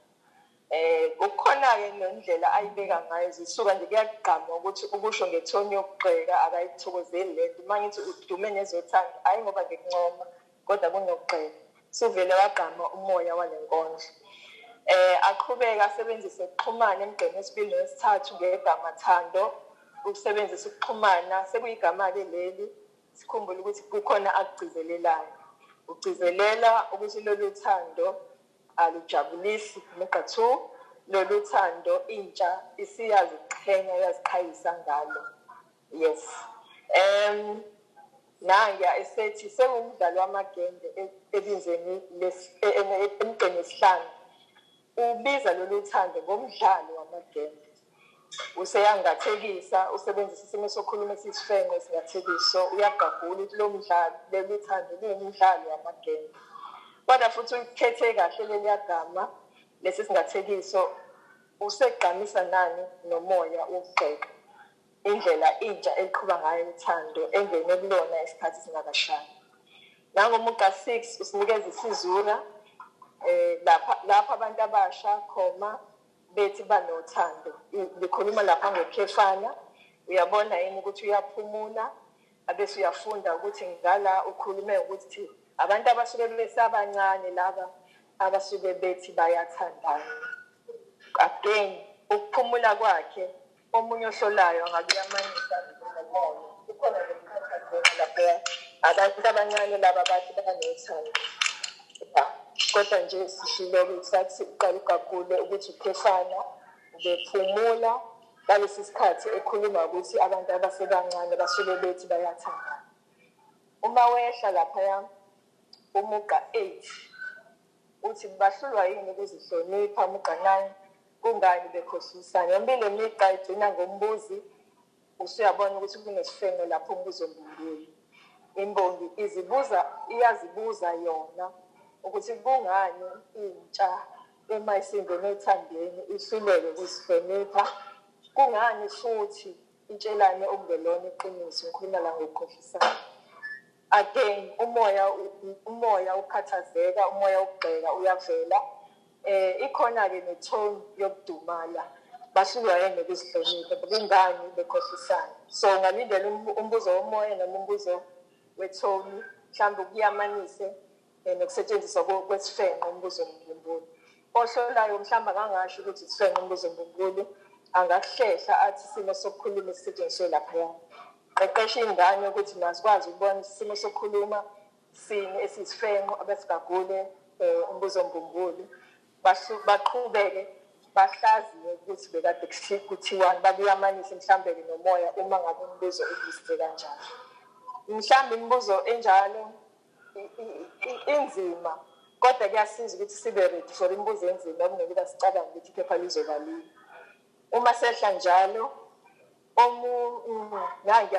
Ukukhona-ke nendlela ayibeka ngayo zisuka nje kuyagqama ukuthi ukusho ngethoni yokugxeka akayithokozeli lento. Uma ngithi udume nezothando hayi ngoba ngikuncoma kodwa kunokugxeka. Suvele wagqama umoya wale nkondlo. Aqhubeka asebenzise ukuxhumana emgqeni wesibili nesithathu ngegama thando. Ukusebenzisa ukuxhumana sekuyigama-ke leli sikhumbule ukuthi kukhona akugcizelelayo. Ugcizelela ukuthi lolu thando alujabulisi imigqa 2. Lolu thando intsha isiyaziqhenya yaziqhayisa ngalo. Yes. Nanga esethi sengumdlalo wamagende ebinzeni emgqeni wesihlanu. Ubiza lolu thando ngomdlalo wamagende. Useyangathekisa usebenzisa isimo sokhuluma esisifenqo esingathekiso uyagagula ukuthi lo mdlalo lolu thando lungumdlalo wamagende. Kodwa futhi ukhethe kahle leliyagama lesi singathekiso usegqamisa nani nomoya wokugxeka. Indlela intsha eqhubeka ngayo uthando engene kulona isikhathi singakashaya. Nangomuqa 6 usinikeza isizura lapha abantu abasha khoma bethi banothando. Likhuluma lapha ngokhefana. Uyabona yini ukuthi uyaphumula abese uyafunda ukuthi ngala ukhulume ukuthi abantu abasuke besabancane laba abasuke bethi bayathandana. Again, ukuphumula kwakhe omunye ohlolayo angakuyamanisa nomoya. Kukhona lokukhathazeka lapha abantu abancane laba bathi banothando. Kodwa nje sishilo ukuthi uqala ugagule ukuthi ukhefana bephumula ngalesi sikhathi ekhuluma ukuthi abantu abasebancane basuke bethi bayathandana. Uma wehla lapha umuga 8 uthi bahlulwa yini ukuzihlonipha umuga 9 kungani bekhohlisana yombili imigqa igcina ngombuzi usuyabona ukuthi kunesifengo lapho umbuzo mbungulu. Imbongi iyazibuza yona ukuthi kungani intsha uma isingene ethandweni ihluleke ukuzihlonipha, kungani futhi itshelane okungelona iqiniso ngikhuluma la ngokukhohlisana. Again, umoya ukhathazeka, umoya ukugxeka uyavela. Ikhona-ke netone yokudumala bahlulwa yini ukuzihlonipha kungani bekhohlisana. So ngalindela umbuzo womoya noma umbuzo wetone mhlawumbe kuyamanise nokusetshenziswa kwesifenqo umbuzo mbumbulu. Ohlolayo mhlawumbe akangasho ukuthi isifenqo umbuzo mbumbulu angakuhlehla athi isimo sokukhuluma esisetshenziswe laphaya. Qeqesha ingane ukuthi masikwazi ukubona isimo sokukhuluma sini esisifenqo abesigagule umbuzo mbumbulu. Baqhubeke bahlaziye ukuthi bekade kuthiwani bakuyamanise mhlawumbe nomoya uma ngabe umbuzo ubizwe kanjalo. Mhlawumbe imibuzo enjalo inzima kodwa kuyasiza ukuthi sibe ready for imibuzo enzima okunekuba sicabange ukuthi iphepha lizobalini. Uma sehla njalo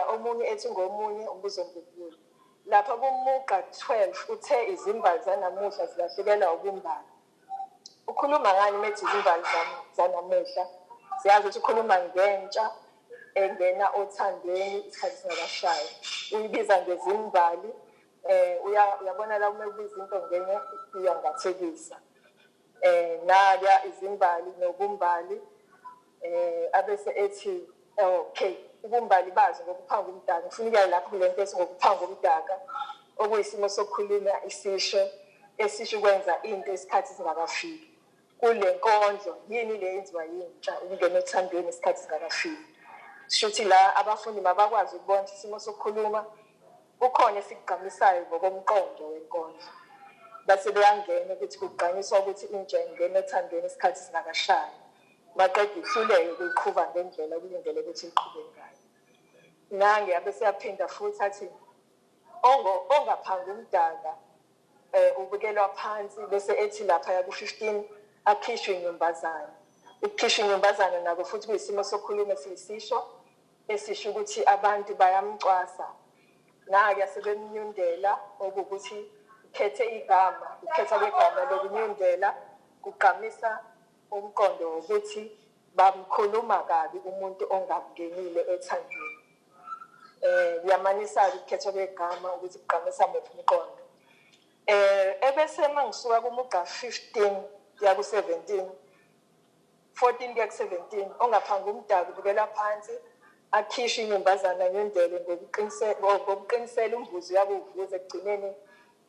omunye ethi ngomunye umbuzo mbumbulu. Lapha kumuqa 12 uthe izimbali zanamuhla zilahlekelwa ubumbali. Ukhuluma ngani methi izimbali zanamuhla? Siyazi ukuthi ukhuluma ngentsha engena othandweni isikhathi singakashayi. Uyibiza ngezimbali uyabona la uma ubiza into ngenye iyangathekisa. Naya izimbali nobumbali abese ethi okay ubumbali bazo ngokuphanga umdaka ngifuna ukuya lapho kule nto ngokuphanga umdaka okuyisimo sokukhuluma isisho esisho ukwenza into isikhathi singakafiki kule nkondlo yini le yenziwa yintsha ukungena ethandweni isikhathi singakafiki. Shuthi la abafundi mabakwazi ukubona isimo sokukhuluma ukhona esigqamisayo ngokomqondo wenkondlo base beyangena ukuthi kugqanyiswa ukuthi intsha ingene ethandweni isikhathi singakashayi. Baqeda ihluleke ukuqhuba ngendlela kulindele ukuthi iqhube ngayo. Nange abese yaphinda futhi athi ongaphanga umdaka ubukelwa phansi bese ethi lapha ya ku15 akhishwe inyumbazana. Ukukhishwa inyumbazana nako futhi kuyisimo sokukhuluma esisisho esisho ukuthi abantu bayamcwasa. Nake asebemnyundela ukuthi ukhethe igama, ukhetha kwegama lokunyundela kugqamisa umqondo ukuthi bamkhuluma kabi umuntu ongamngenile ethandweni. Yamanisa ukukhetha kwegama ukuthi kugqamisa muphi umqondo. Ebese mangisuka kumuga 15 ya ku17 14 kuya ku17 ongaphanga umdaka ubukela phansi akhishwe inyumbazana nyundele ngokuqinisela umvuzo yabuvuza ekugcineni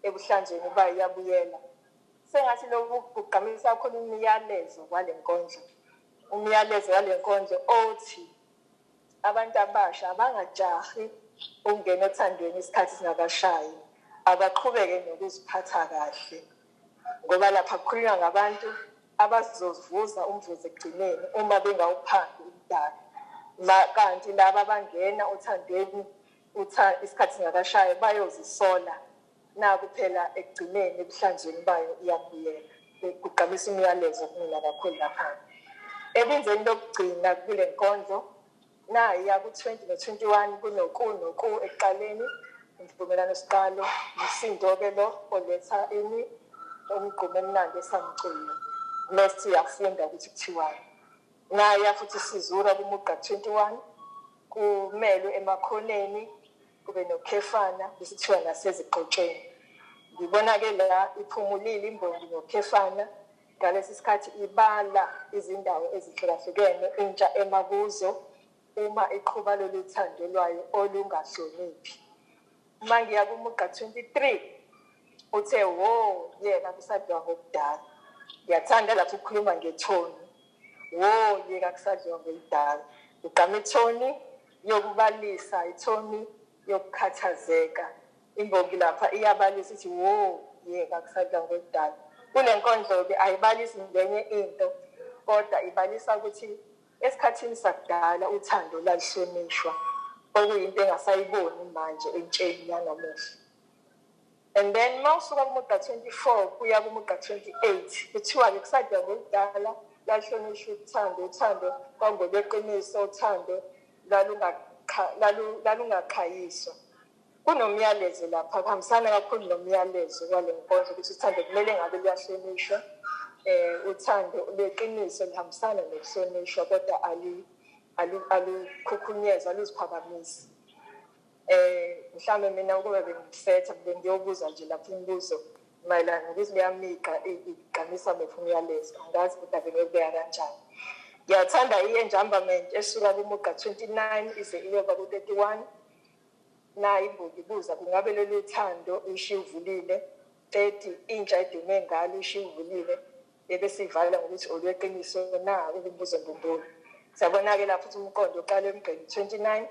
ebuhlanzweni bayabuyela. Sengathi lokhu kugqamisa kakhulu umyalezo walenkondlo. Umyalezo walenkondlo othi abantu abasha abangajahi ukungena ethandweni isikhathi singakashayi abaqhubeke nokuziphatha kahle ngoba lapha kukhulunywa ngabantu abazovuza umvuzo ekugcineni uma bengawuphandi umdaka. Kanti laba abangena othandweni isikhathi singakashayi bayozisola na kuphela ekugcineni ebuhlanzweni bayo iyabuyela. Kugqamisa umyalezo kumina kakhulu lapha. Ebinzeni lokugcina kule nkondlo nayi ya ku20 no21 kunoku ekuqaleni imvumelano siqalo umsindo ke lo oletha umgqumo omnandi esamculo. Next yafunda ukuthi kuthiwani. Nayi futhi sizura kumuqa 21 kumelwe emakhoneni kube nokhefana besithiwa nasezigqotsheni. Ngibona ke la iphumulile imbongi nokhefana ngalesi sikhathi ibala izindawo ezihlukahlukene intsha emakuzo uma iqhuba loluthandolwayo olungahloniphi. Uma ngiya kumuqa 23 uthe wo yeka kusadliwa ngokudala. Ngiyathanda lapho ukhuluma ngethoni. Wo yeka kusadliwa ngokudala. Ugqama ithoni yokubalisa, ithoni yokukhathazeka. Imbongi lapha iyabalisa ithi wo yeka kusadliwa ngokudala. Kule nkondlo-ke ayibalisi ngenye into, kodwa ibalisa ukuthi esikhathini sakudala uthando lalihlonishwa, okuyinto engasayiboni manje entsheni yanamuhla. And then mawusuka kumugqa 24 kuya kumugqa 28 kuthiwa-ke kusadliwa ngokudala lalihlonishwa uthando kwangolweqiniso, uthando lalungakhayiswa. Kunomyalezo lapha, kuhambisana kakhulu nomyalezo wale nkondlo ukuthi uthando kumele ngabe luyahlonishwa. Uthando lweqiniso lihambisana nokuhlonishwa, kodwa alukhukhunyezwa, aluziphakamisi. Mhlawumbe mina ukube bengisetha bengiyobuza nje lapho imibuzo mayelana nokuthi leya migqa igqamisa mephi umyalezo, angazi ukuthi bengiyobeka kanjani. Ngiyathanda i-enjambament esuka kumugqa 29 ize iyoba ku-31. Nayi imbongi ibuza kungabe lolu thando ushiya uvulile. 30 intsha edume ngalo ushiya uvulile, ebese ivala ngokuthi olweqiniso na ukumbuzo mbumbulu. Siyabona-ke lapho ukuthi umqondo uqala emgqeni 29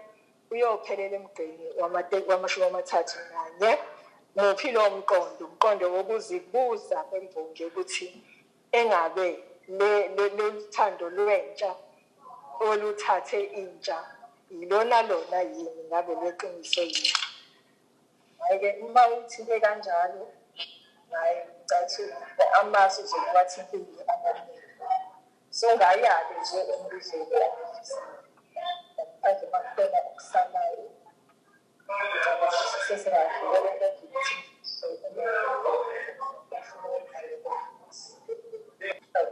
uyophelela emgqeni wama-31. Muphi lowo umqondo wokuzibuza kwembongi ukuthi engabe lolu thando lwentsha oluthathe intsha ilona lona yini, ngabe lweqiniso yini. Hhayi-ke uma uthinte kanjalo, hayi cathi amasu zokubathi impilo abaningi. So ngayake nje embuzweni ngaphandle makukhona okusalayo.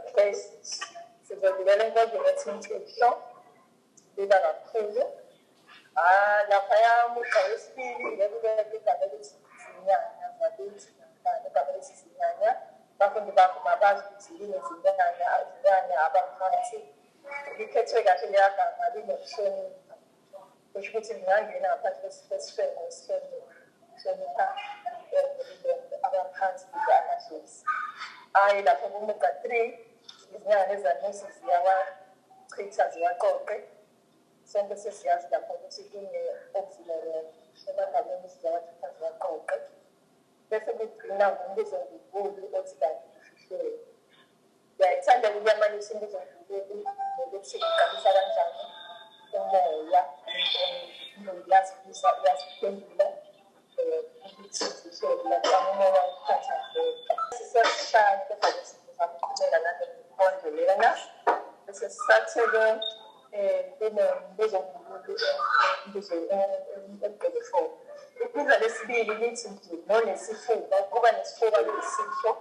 Okay, sizodlulela enkondlweni yethimfihlo. Liba kakhulu. Laphaya umugqa wesibili ngekubeka igama elithi izinyanya, zakithi igama elithi izinyanya. Abafundi bakho mabazi ukuthi yini izinyanya abaphansi. Likhethwe kahle leya gama linokuhlonipha. Kusho ukuthi ngingangena ngaphansi kwesifengo hlonipha abaphansi amadlozi. Lapho kumugqa 3 izinyanya nezanusi ziyawachitha ziwaqoqe. Sonke sesiyazi lapho ukuthi okuvulelwe emagameni ziyawachitha ziwaqoqe. Bese kugcina ngombuzo mbumbulu othi kanti ufihlele. Ngiyayithanda ukuyamanisa umbuzo mbumbulu ngokuthi uqalisa kanjani umoya, uyaziphendula ukuthi ufihlele lapho umoya ukhathazeka. Siseshane kodwa sizaqhubeka nale nkondlo lena. Bese sisathe-ke kunombuzo mbumbulu emgqeni 4. Iphindla lesibili lithi nje nonesifuba, kuba nesifuba kuyisifo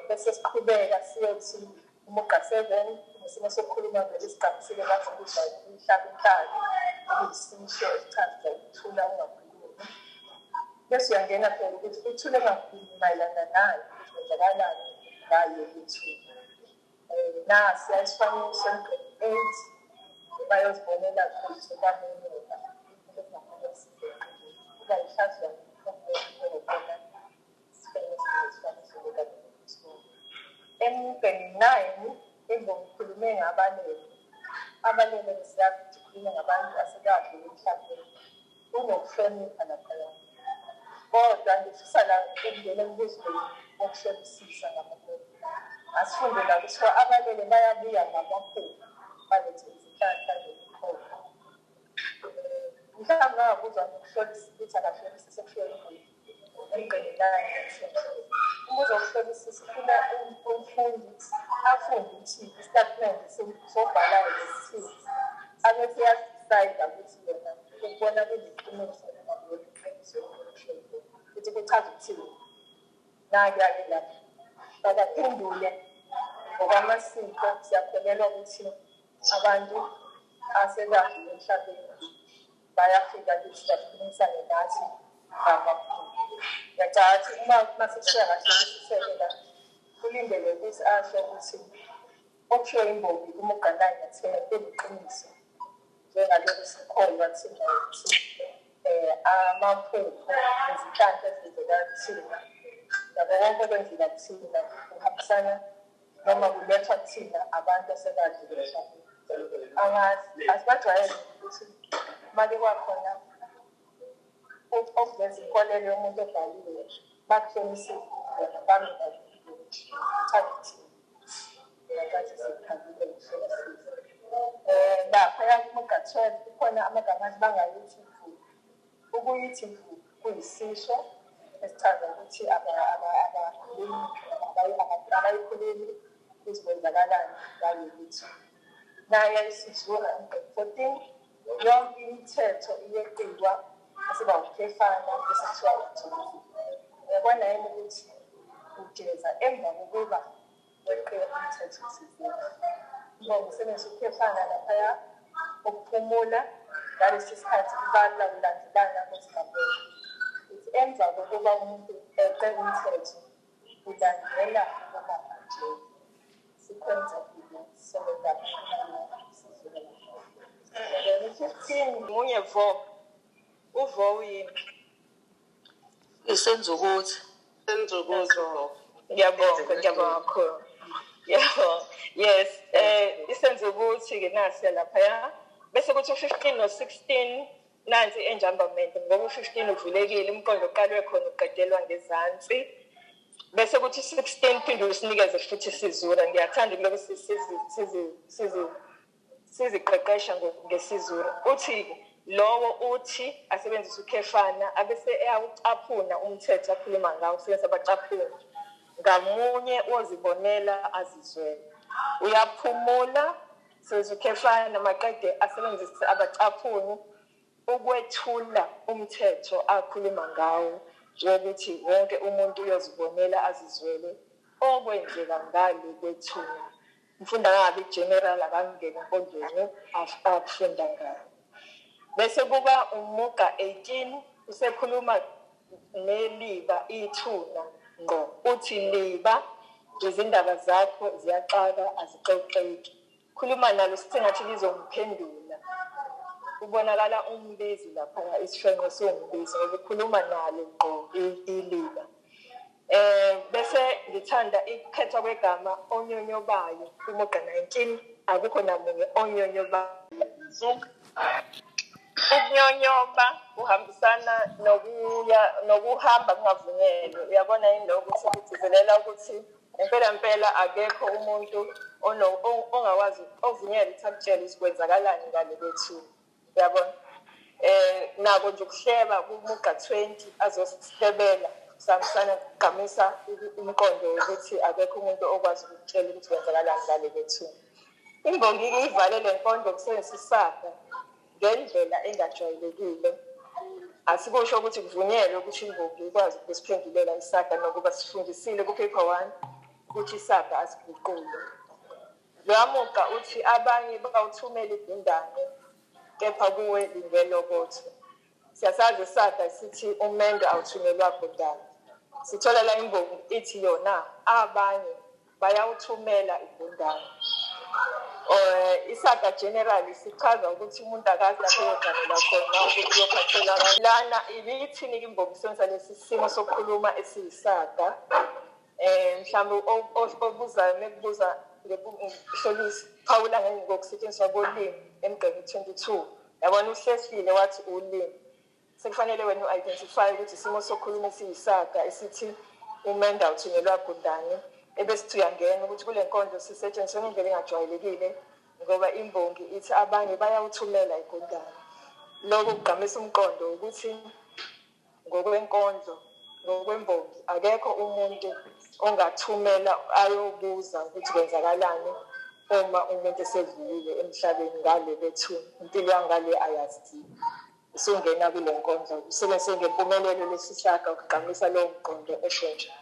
bese siqhubeka siyothi umugqa 7 nesimo sokukhuluma ngesigqamisile lapho kuzwa inhlabuhlalo okuyisisho esichaza ukuthula ungakhulumi. Bese uyangena phela ukuthi uthule ungakhulumi mayelana nayo kwenzakalani ngayo ukuthula. Nasi ayisifanisa emgqeni 8 bayozibonela ukuthi banenyeka kuba yihlaziya emgqeni 9 imbongi ikhulume ngabalele. Abalele siyazi ukuthi ikhulume ngabantu asekadlula emhlabeni. Kunokuhlonipha laphaya. Kodwa ngifisa la ukungena embuzweni wokuhlolisisa ngamalele. Asifunde la kuthiwa abalele bayabuya ngamaphupho balethe izihlahla zokukhokha. Mhlawumbe ngabuzwa ngokuhlolisisa ukuthi akahlolisise kuhlelwe emgqeni 9. Umbuzo wokuhlolisisa ufuna umfundi afunde ukuthi istatimende sobhalayo lesithile abese yasicide ukuthi yena ukubona kuyiqiniso noma kuyiqiniso ukuthi kuchaza ukuthini. Nake-ke lapho bakaphendule ngokwamasiko siyakholelwa ukuthi abantu asekadlula emhlabeni bayafika ukuthi bakhulumisane nathi ngamaphupho. Ngiyacabanga ukuthi uma sishiya kahle sisele kulindele ukuthi asho ukuthi okusho imbongi umugqa 9 yathena eliqiniso njengalokhu sikholwa thina ukuthi amaphupho nezinhlanhla ezenzeka kuthina nabo konke okwenzeka kuthina kuhambisana noma kulethwa kuthina abantu asebadlule emhlabeni. Asibajwayele ukuthi manje kwakhona okuzenza inkolelo yomuntu obhaliwe bakuhlomisile wena bamina ukuthi ngenkathi sikhambile kuhlomisile. Laphaya kuMuga 12 kukhona amagama abangayithi mvu. Ukuyithi mvu kuyisisho esichaza ukuthi abayikhulumi izikwenzakalani ngalelithi. Naye isizulu 14 yonke imithetho iyeqiwa asiba ukhefana esithiwa uThixo. Uyabona yini ukuthi ugeza emva kokuba weqiwe imithetho isizulu. Ngoba usebenzisa ukhefana laphaya ukuphumula ngalesi sikhathi kubalula ulandelana kwesigabelo. Ithi emva kokuba umuntu eqe umthetho ulandela ukuba nje sikwenza sebenza munye vo uvo uyini Isenza ukuthi ngiyabonga kakhulu. Yebo, yes, isenza ukuthi ke nasi lapha bese kuthi 15 no 16 nansi enjambament ngoba u15 uvulekile umqondo oqalwe khona uqedelwa ngezansi bese kuthi 16 phinde usinikeze futhi isizulu. Ngiyathanda lokho siziqeqesha ngesizulu. Uthi lowo uthi asebenzisa ukhefana abese eyawucaphuna umthetho akhuluma ngawo usebenzisa abacaphuni ngamunye ozibonela azizwele. Uyaphumula sebenzisa ukhefana maqede asebenzisa abacaphuni ukwethula umthetho akhuluma ngawo ukuthi wonke umuntu uyozibonela azizwele okwenzeka ngalo kwethuna. Mfunda ngabe general abangena enkondlweni afunda ngayo. Bese kuba uMuga 18 usekhuluma neliba ithuna ngqo. Uthi liba izindaba zakho ziyaxaka azixoxeki. Khuluma nalo singathi lizomphendula. Kubonakala umbizi lapha isifenqo sombizi ngoba ukhuluma nalo ngqo iliba. Bese ngithanda ikhethwa kwegama onyonyobayo kuMuga 19 akukho namunye onyonyobayo. Ukunyonyoba uhambisana nokuhamba kungavunyelwe. Uyabona yini lokho sikugcizelela ukuthi impela akekho umuntu ongakwazi ovunyelwe ukuthatshela isikwenzakalani ngale bethu. Uyabona nako nje ukuhleba kuMuga 20 azosihebela samsana kuqhamisa umqondo ukuthi akekho umuntu okwazi ukutshela ukuthi kwenzakalani ngale bethu. Imbongi ivalele inkondo kusebenzisa isaga ngendlela engajwayelekile. Asikusho ukuthi kuvunyelwe ukuthi imbongi ikwazi ukusiphendulela isaga nokuba sifundisile kuphepha 1 ukuthi isaga asiguqule. Loyamuka uthi abanye bawuthumela idindane kepha kuwe lingelokotho. Siyasazi isaga sithi umendo awuthumelwa kodwa. Sithola la imbongi ithi yona abanye bayawuthumela idindane. Isaga generally sichaza ukuthi umuntu akazi lapho yozanela khona ukuthi uyophathela lana ibithini imbongi sonke lesi simo sokukhuluma esiyisaga. Mhlawumbe obuzayo nekubuza ngehlolisi Phawula ngokusetshenziswa kolimi emgqeni 22. Yabona uhlesile wathi ulimi. Sekufanele wena uidentify ukuthi isimo sokukhuluma esiyisaga esithi umenda uthunyelwa kudani. Ebese uyangena ukuthi kule nkonzo sisetshenziswa ngendlela engajwayelekile ngoba imbongi ithi abanye bayawuthumela igondane. Lokho kugqamisa umqondo ukuthi ngokwenkondlo ngokwembongi akekho umuntu ongathumela ayobuza ukuthi kwenzakalani uma umuntu esedlulile emhlabeni ngale bethu. Impilo yangale ayazi. Usungena kule nkonzo usebenzise ngempumelelo lesisaga ukugqamisa lowo mqondo esonje.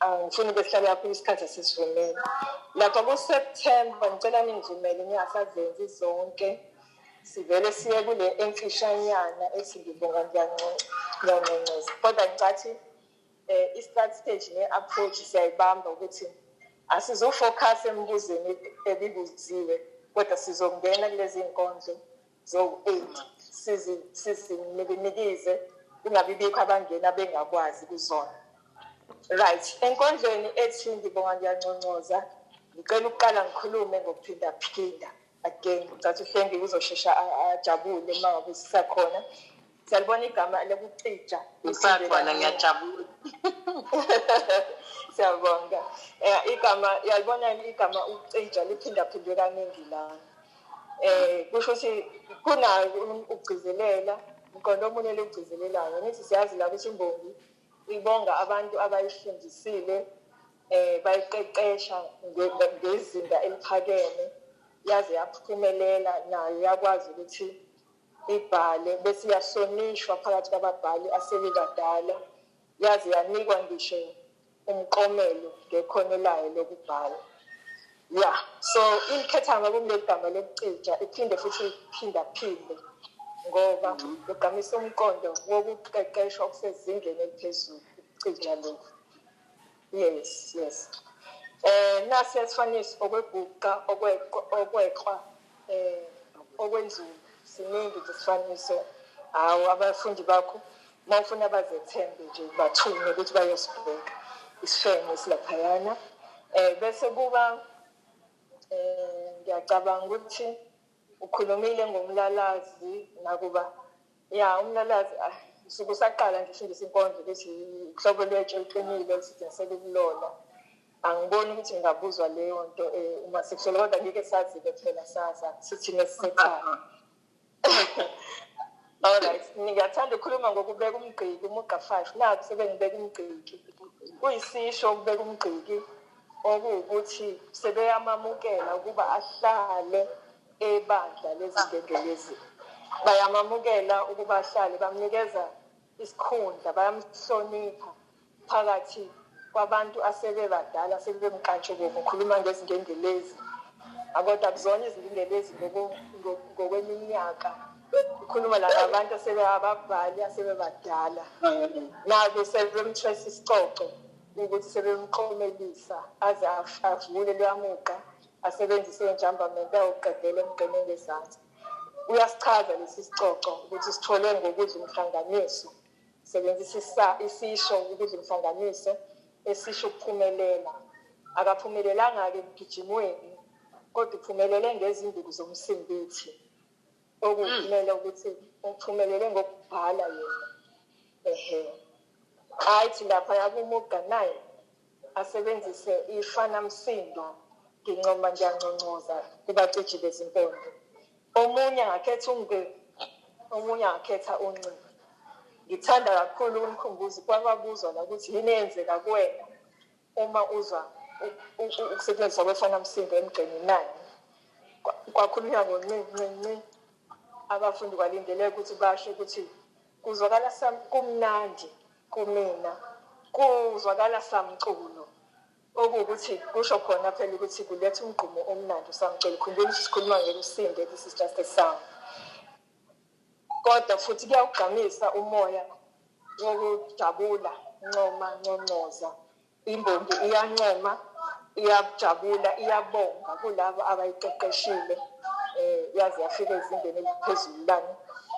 Ngifuna besihlale lapho isikhathi sesivumele. Lapha kuSeptember ngicela ningivumele ngingasazenzi zonke. Sivele siye kule emfishanyana esingibonga ngiyanqonqoza. Kodwa ngicathi i-start stage ne-approach siyayibamba ukuthi asizofocus embuzweni ebibuziwe kodwa sizongena kulezi inkondlo zo-8 sizinikize kungabi bikho abangena bengakwazi kuzona. Right, enkondlweni ethi ngibonga ngiyanconcoza, ngicela ukuqala ngikhulume ngokuphindaphinda. Again, ngicela uHlengi uzoshesha ajabule uma ngabe sisakhona. Siyalibona igama lokucija. Ngisakhona ngiyajabula. Siyabonga. Yalibona igama ukucija liphindaphindwe kaningi la. Kusho ukuthi kunayo ukugcizelela, mqondo omunye lokugcizelelayo. Nithi siyazi la ukuthi imbongi ibonga abantu abayifundisile, bayiqeqesha ngezinga eliphakeme, yaze yaphumelela nayo yakwazi ukuthi ibhale bese yahlonishwa phakathi kwababhali asebebadala, yaze yanikwa ngisho umklomelo ngekhono layo lokubhala. Yeah, so ilikhetha ngakuleli gama lokucija iphinde futhi iphindaphinde ngoba ugamisa umqondo wokuqeqeshwa okusezingeni eliphezulu ukucija lokho. Yes. Nasi esifanisi okweguqa okweqwa okwenzulu siningi isifaniso. Hawu abafundi bakho mawufuna bazethembe nje bathume ukuthi bayosibheka isifenye silaphayana. Bese kuba ngiyacabanga ukuthi ukhulumile ngomlalazi nakuba umlalazi usukusaqala ngifundisa inkondlo ukuthi uhlobo lwetshe uqinile sisetshenziswa ukulola. Angiboni ukuthi ngabuzwa leyo nto uma sekuhlola kodwa ngeke sazi phela saza sithi nesisekhaya. Alright, ngiyathanda ukukhuluma ngokubeka umgqiki umuga 5. Naku sebengibeka umgqiki. Kuyisisho ukubeka umgqiki okuwukuthi sebeyamamukela ukuba ahlale ebandla lezingengelezi. Bayamamukela ukuba ahlale, bamnikeza isikhundla, bayamhlonipha phakathi kwabantu asebebadala asebemkantshuko ukhuluma ngezingengelezi. Kodwa kuzona izingengelezi ngokweminyaka. Ukhuluma la ngabantu asebababhali asebebadala. Nabo sebemthwesa isicoco ukuthi sebemqomelisa aze avule leyamuqa asebenzise injambamente awuqedele emgqeneni ngezansi. Uyasichaza lesi sicoco ukuthi sithole ngokudla umhlanganiso. Sebenzisa isisho ukudla umhlanganiso esisho ukuphumelela. Akaphumelelanga-ke emgijimweni kodwa uphumelele ngezinduku zomsimbithi. Okuphumela ukuthi uphumelele ngokubhala yena. Ayithi lapha yakumuga 9 asebenzise ifanamsindo ngincoma ngiyanconcoza kubacija bezimpondo. Omunye angakhetha omunye angakhetha uncipho. Ngithanda kakhulu umkhumbuzi kwababuzwa la ukuthi yini eyenzeka kuwena uma uzwa ukusetshenziswa kwefanamsindo emgqeni 9. Kwakhulunywa ngoncipho. Abafundi kwalindeleke ukuthi basho ukuthi kuzwakala kumnandi kumina, kuzwakala samculo. Okuwukuthi kusho khona phela ukuthi kuletha umgqumo omnandi usamculo. Khumbula ukuthi sikhuluma ngelusinde, this is just a sound. Kodwa futhi kuyawugqamisa umoya wokujabula, ncoma, nconcoza. Imbongi iyancoma, iyajabula, iyabonga kulabo abayiqeqeshile. Yazi yafika ezingeni eliphezulu lana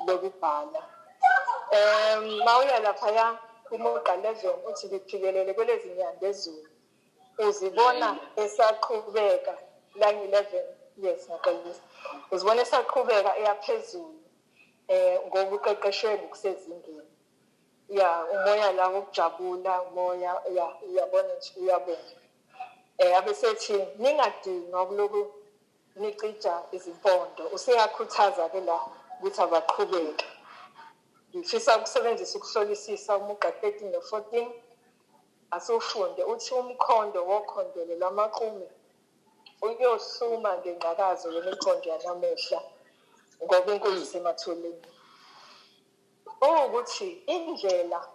lokubhala. Mawuya laphaya umuqa 11 uthi ngiphikelele kwelezi nyanga ezulu. Uzibona esaqhubeka la 11. Yes, ngaqalisa. Uzibona esaqhubeka eyaphezulu ngokuqeqeshwe ngokusezingeni. Umoya la wokujabula, umoya uyabona nje uyabonga. Abesethi ningadinga kuloku nicija izimpondo. Useyakhuthaza ke la ukuthi abaqhubeke. Ngifisa ukusebenzisa ukuhlolisisa umuqa 13 no14. Asufunde uthi umkhondo wokhondelo lwamaqhume uyohluma ngengqakazo yemiqondo yanamehla ngoba inkunzi isemathuleni. Ukuthi indlela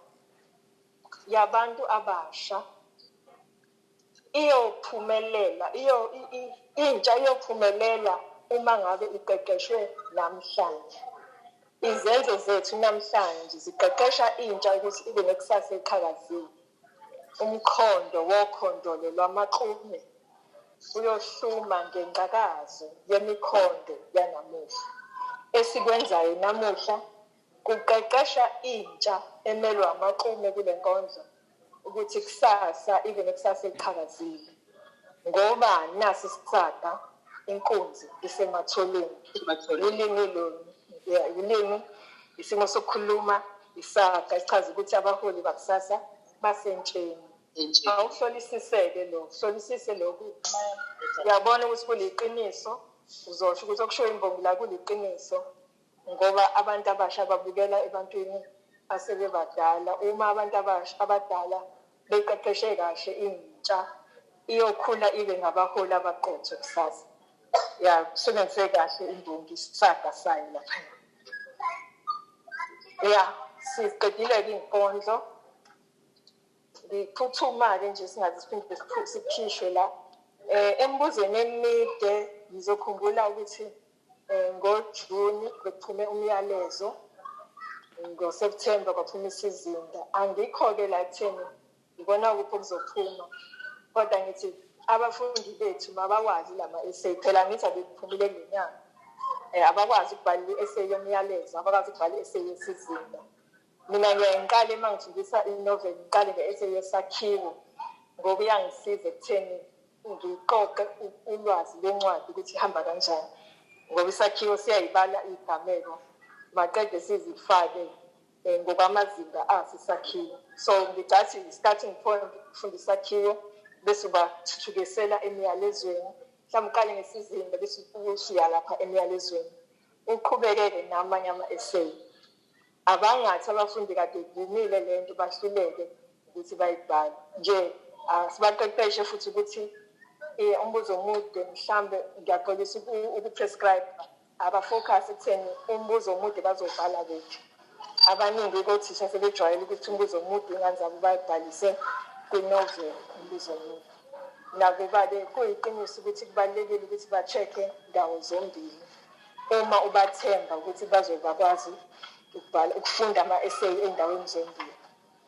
yabantu abasha iyophumelela, intsha iyophumelela uma ngabe iqeqeshwe namhlanje. Izenzo zethu namhlanje ziqeqesha intsha ukuthi ibe nekusasa eqhakazile. Umkhondo wokhondolo lwamaqhume uyohluma ngengqakazo yemikhondo yanamuhla. esikwenzayo namuhla kuqeqesha intsha emelwe amaqume kule nkondlo ukuthi kusasa even kusasa eqhakazile ngoba nasi isisaka inkunzi isematholeni ulimi lolu ulimi isimo sokukhuluma isaka isichaza ukuthi abaholi bakusasa basentsheni awuhlolisiseke lo hlolisise lokhu uyabona ukuthi kuliqiniso uzosho ukuthi okusho imbongi la kuliqiniso ngoba abantu abasha babukela ebantwini asebebadala uma abantu abadala beqeqeshe kahle intsha iyokhula ibe ngabaholi abaqotho kusasa ya kusebenzise kahle imbongi isaka sayo lapha ya siqedile-ke inkondlo ngiphuthuma-ke nje singaze siphinde sikhishwe la embuzweni emide ngizokhumbula ukuthi ngoJuni bephume umyalezo ngoSeptember kwaphuma isizinda angikho-ke la ekutheni ngibona kuphi okuzophuma kodwa ngithi abafundi bethu mabakwazi lama-essay phela ngithi abekuphumile ngenyanga abakwazi ukubhala i-essay yomyalezo abakwazi ukubhala i-essay yesizinda mina ngiyayiqala uma ngifundisa i-novel ngiqale nge-essay yesakhiwo ngoba iyangisiza ekutheni ngiqoqe ulwazi lencwadi ukuthi ihamba kanjani ngoba isakhiwo siyayibala igameko maqede sizifake ngokwamazinga aso isakhiwo so ngicathi i-starting point ukufunda isakhiwo bese ubathuthukisela emiyalezweni mhlawumbe uqale ngesizinda bese usiya lapha emiyalezweni uqhubekeke namanye ama-essay abangathi abafundi kade kuvumile lento bahluleke ukuthi bayibhale nje sibaqeqeshe futhi ukuthi umbuzo omude mhlambe ngiyaxolisa ukuprescribe abafocus ekutheni umbuzo omude bazobhala bethu abaningi kothisha sebejwayele ukuthi umbuzo omude inganzaba bayibhalise kwinovel umbuzo omude nakuba-ke kuyiqiniso ukuthi kubalulekile ukuthi ba-check-e ndawo zombili uma ubathemba ukuthi bazokwazi ukufunda ama-essay endaweni zombili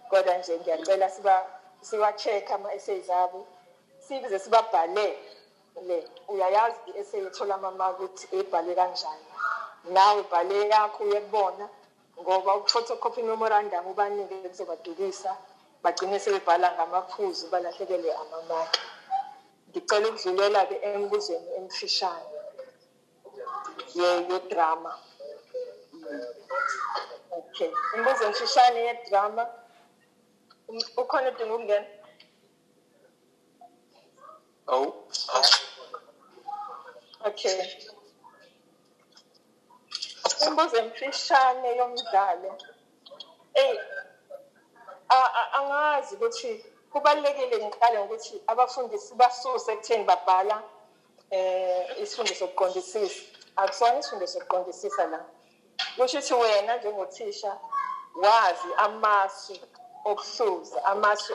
kodwa nje ngiyacela siwa-check-e ama-essays abo sibize sibabhalele uyayazi i-essay ethola amamaki ukuthi ebhale kanjani nawe bhale yakho uyekubona ngoba ukufotocopy memorandum ubaningi kuzobadukisa bagcine sebebhala ngamaphuzu balahlekelwe amamaki ngicela ukudlulela-ke embuzweni emfishane yedrama okay imbuzo emfishane yedrama ukhona udinga ukungena okay imbuzo emfishane yomdlalo angazi ukuthi kubalulekile ngiqale ukuthi abafundi sibasuse ekutheni babhala isifundo sokuqondisisa akusona isifundo sokuqondisisa la kusho ukuthi wena njengothisha wazi amasu okuhluza amasu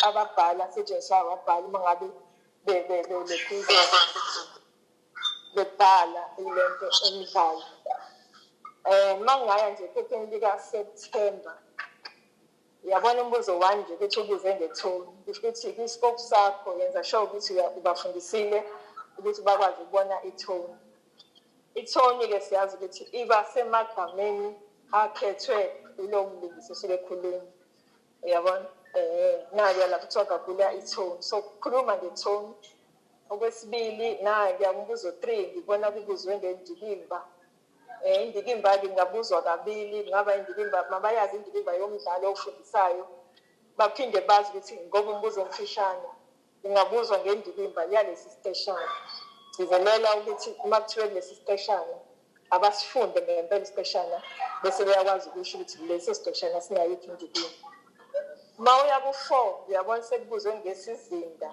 ababhala asetshenziswa ababhali uma ngabe bebhala ilento emidlalo mangaya nje ephepheni likaSeptember uyabona umbuzo wami nje ukuthi ubuze ngethoni ukuthi kwiscope sakho yenza sure ukuthi ubafundisile ukuthi bakwazi ukubona ithoni ithoni-ke siyazi ukuthi iba semagameni akhethwe ilo mlingisi osebekhuluma uyabona nayo lapho kuthiwa gagula ithoni so khuluma ngethoni okwesibili nayo umbuzo 3 ngibona kubuzwe ngendikimba indikimba-ke ingabuzwa kabili kungaba indikimba mabayazi indikimba yomdlalo ofundisayo baphinde bazi ukuthi ngoba umbuzo omfishane ingabuzwa ngendikimba yalesi siteshana sizelela ukuthi uma kuthiwe kulesi siteshana abasifunde ngempela isiteshana bese beyakwazi ukusho ukuthi lesi siteshana sinayiphi indikimba uma uya ku-4 uyabona sekubuzwe ngesizinda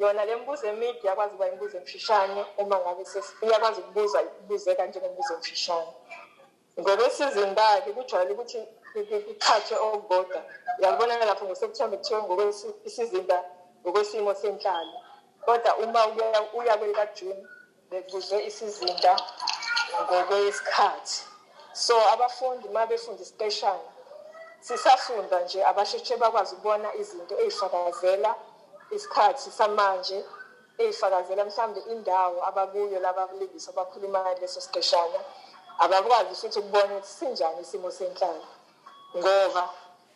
yona le mbuzo emide yakwazi ukuba imbuzo emfishane uma ngabe iyakwazi ukubuzeka njengombuzo emfishane ngokwesizinda-ke kujwayele ukuthi kuqhathwe okukodwa uyakubona lapho ngoSeptember kuthiwe ngokwesizinda ngokwesimo senhlalo kodwa uma uya kwelikaJuni bekubuzwe isizinda ngokwesikhathi so abafundi uma befunda isiteshana sisafunda nje abasheshe bakwazi ukubona izinto ezifakazela isikhathi samanje ey'fakazela mhlawumbe indawo abakuyo laba abalingisi abakhuluma leso siqeshana abakwazi futhi ukubona ukuthi sinjani isimo senhlalo ngoba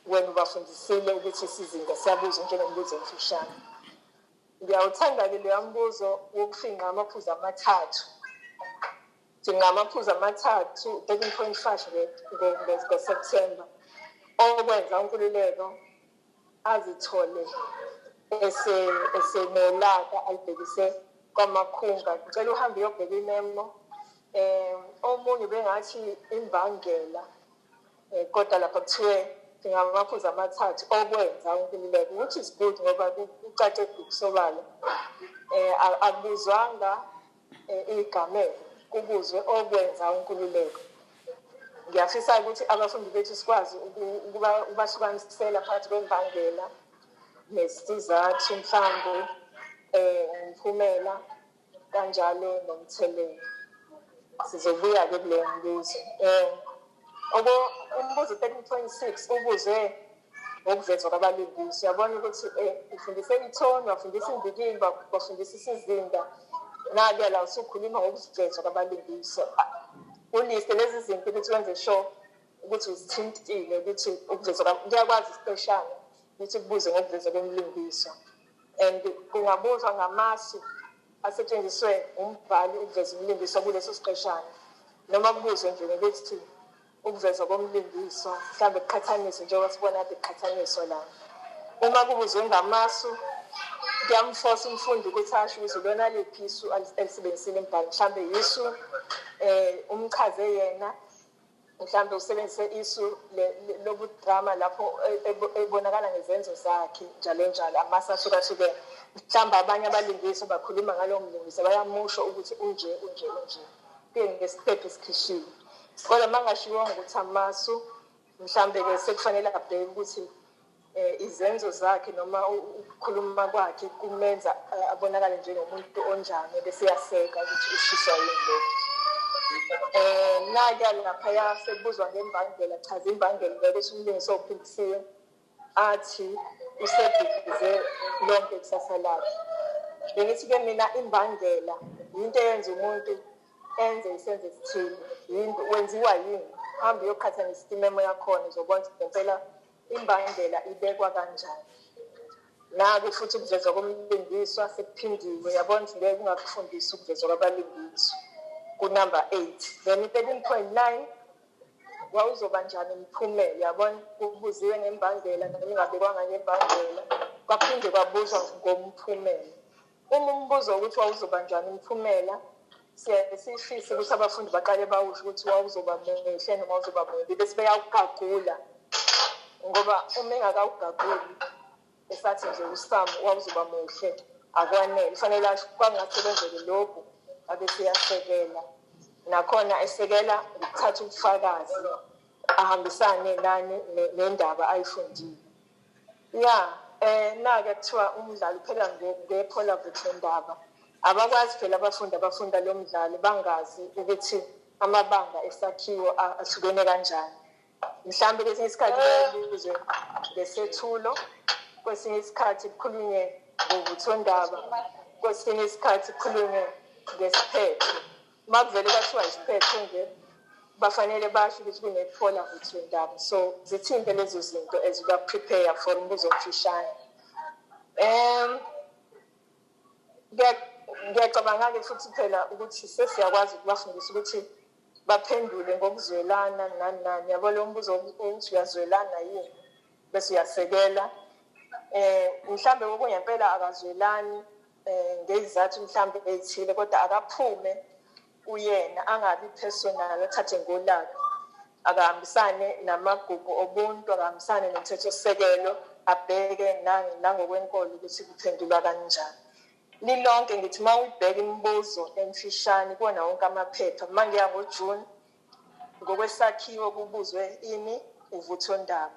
wena ubafundisile ukuthi isizinda siyabuza njengombuzo omfushane. Ngiyawuthanda-ke leya mbuzo wokufinqa amaphuzu amathathu. Njengamaphuzu amathathu 13.5 ngoSepthemba okwenza uNkululeko azithole esenolaka alibhekise kwamakhunga. Ngicela uhambe uyobheka imemo. Omunye bengathi imbangela kodwa lapha kuthiwe ngamaphuzu amathathu okwenza uNkululeko, which is good ngoba kucace kusobala. Akubuzwanga igameko, kubuzwe okwenza uNkululeko. Ngiyafisa ukuthi abafundi bethu sikwazi ukubahlukanisela phakathi kwembangela nesizathu mhlawumbe umphumela kanjalo nomthelela. Sizobuya-ke kuleyo mbuzo. Umbuzo 13.6 ubuzwe ngokuvezwa kwabalingisi. Uyabona ukuthi ufundise ithoni, wafundisa indikimba, wafundisa isizinda. Nakuya la usukhuluma ngokuvezwa kwabalingisi. Uliste lezi zinto ukuthi wenze sure ukuthi uzithintile ukuthi ukuvezwa kuyakwazi isipeshana ukuthi kubuze ngokuvezwa kwemlingiso. And kungabuzwa ngamasu asetshenziswe umbhali ukuveza umlingiso kuleso siqeshana noma kubuzwe nje ukuthi ukuvezwa komlingiso mhlawumbe kuqhathaniswe njengoba sibona kade kuqhathaniswa la. Uma kubuzwe ngamasu kuyamforce umfundi ukuthi asho ukuthi lona liphi isu alisebenzisile embhali, mhlawumbe isu umchaze yena, mhlawumbe usebenzise isu lobudrama lapho ebonakala ngezenzo zakhe njalo njalo amasu ahlukahlukene. Mhlawumbe abanye abalingisi bakhuluma ngalo mlingisi bayamusho ukuthi unje kuye ngesiphepho esikhishiwe. Kodwa mangashiwonga ukuthi amasu mhlawumbe-ke sekufanele abheke ukuthi izenzo zakhe noma ukukhuluma kwakhe kumenza abonakale njengomuntu onjani bese yaseka ukuthi ushiswa yini lokho. Nakuya laphaya sekubuzwa ngembangela, chaza imbangela ukuthi umlingisi ophindisiwe athi usebhikize lonke ikusasa lakhe. Bengithi-ke mina imbangela yinto eyenza umuntu enze isenzo esithile, wenziwa yini. Hambe uyoqhathanisa imemo yakhona uzobona ukuthi ngempela imbangela ibekwa kanjani. Naku futhi ukuvezwa komlingiswa sekuphindiwe. Yabona ukuthi ngeke ungakufundisa ukuvezwa kwabalingiswa kunumber 8. Then 13.9 wawuzoba njani umphumela. Yabona kubuziwe ngembangela noma ingabekwanga ngembangela kwaphinde kwabuzwa ngomphumela. Uma umbuzo ukuthi wawuzoba njani umphumela sifise ukuthi abafundi baqale bawusho ukuthi wawuzoba muhle noma wawuzoba mubi bese beyawugagula ngoba uma engakawugaguli esathi nje uSam wawuzoba muhle akwanele. Kufanele asho kwangasebenzele lokhu abese yasekela nakhona esekela ukuthatha ubufakazi ahambisane nani nendaba ayifundile. Nake kuthiwa umdlalo uphela ngephola vuthondaba. Abakwazi phela abafundi abafunda lo mdlalo bangazi ukuthi amabanga esakhiwo ahlukene kanjani. Mhlawumbe kwesinye isikhathi bayabuzwe ngesethulo, kwesinye isikhathi kukhulunywe ngovuthondaba, kwesinye isikhathi kukhulunywe ngesiphetho. Uma kuvele kwathiwa isiphetho nje bafanele basho ukuthi kunephola vuthondaba. So zithinte lezo zinto eziba-prepare for umbuzo omfishane. Ngiyacabanga-ke futhi phela ukuthi sesiyakwazi ukubafundisa ukuthi baphendule ngokuzwelana nani. Yabo lo mbuzo ukuthi uyazwelana yini bese uyasekela. Mhlawumbe ngokungempela akazwelani ngezizathu mhlawumbe ezithile kodwa akaphume uyena angabi personal athathe ngolaka, akahambisane namagugu obuntu, akahambisane nomthethosisekelo, abheke nangokwenkolo ukuthi kuphendulwa kanjani. Lilonke ngithi uma ubheka imibuzo emfishane kuwona wonke amaphepha. Uma ngiya ngoJune ngokwesakhiwo kubuzwe ini uvuthondaba,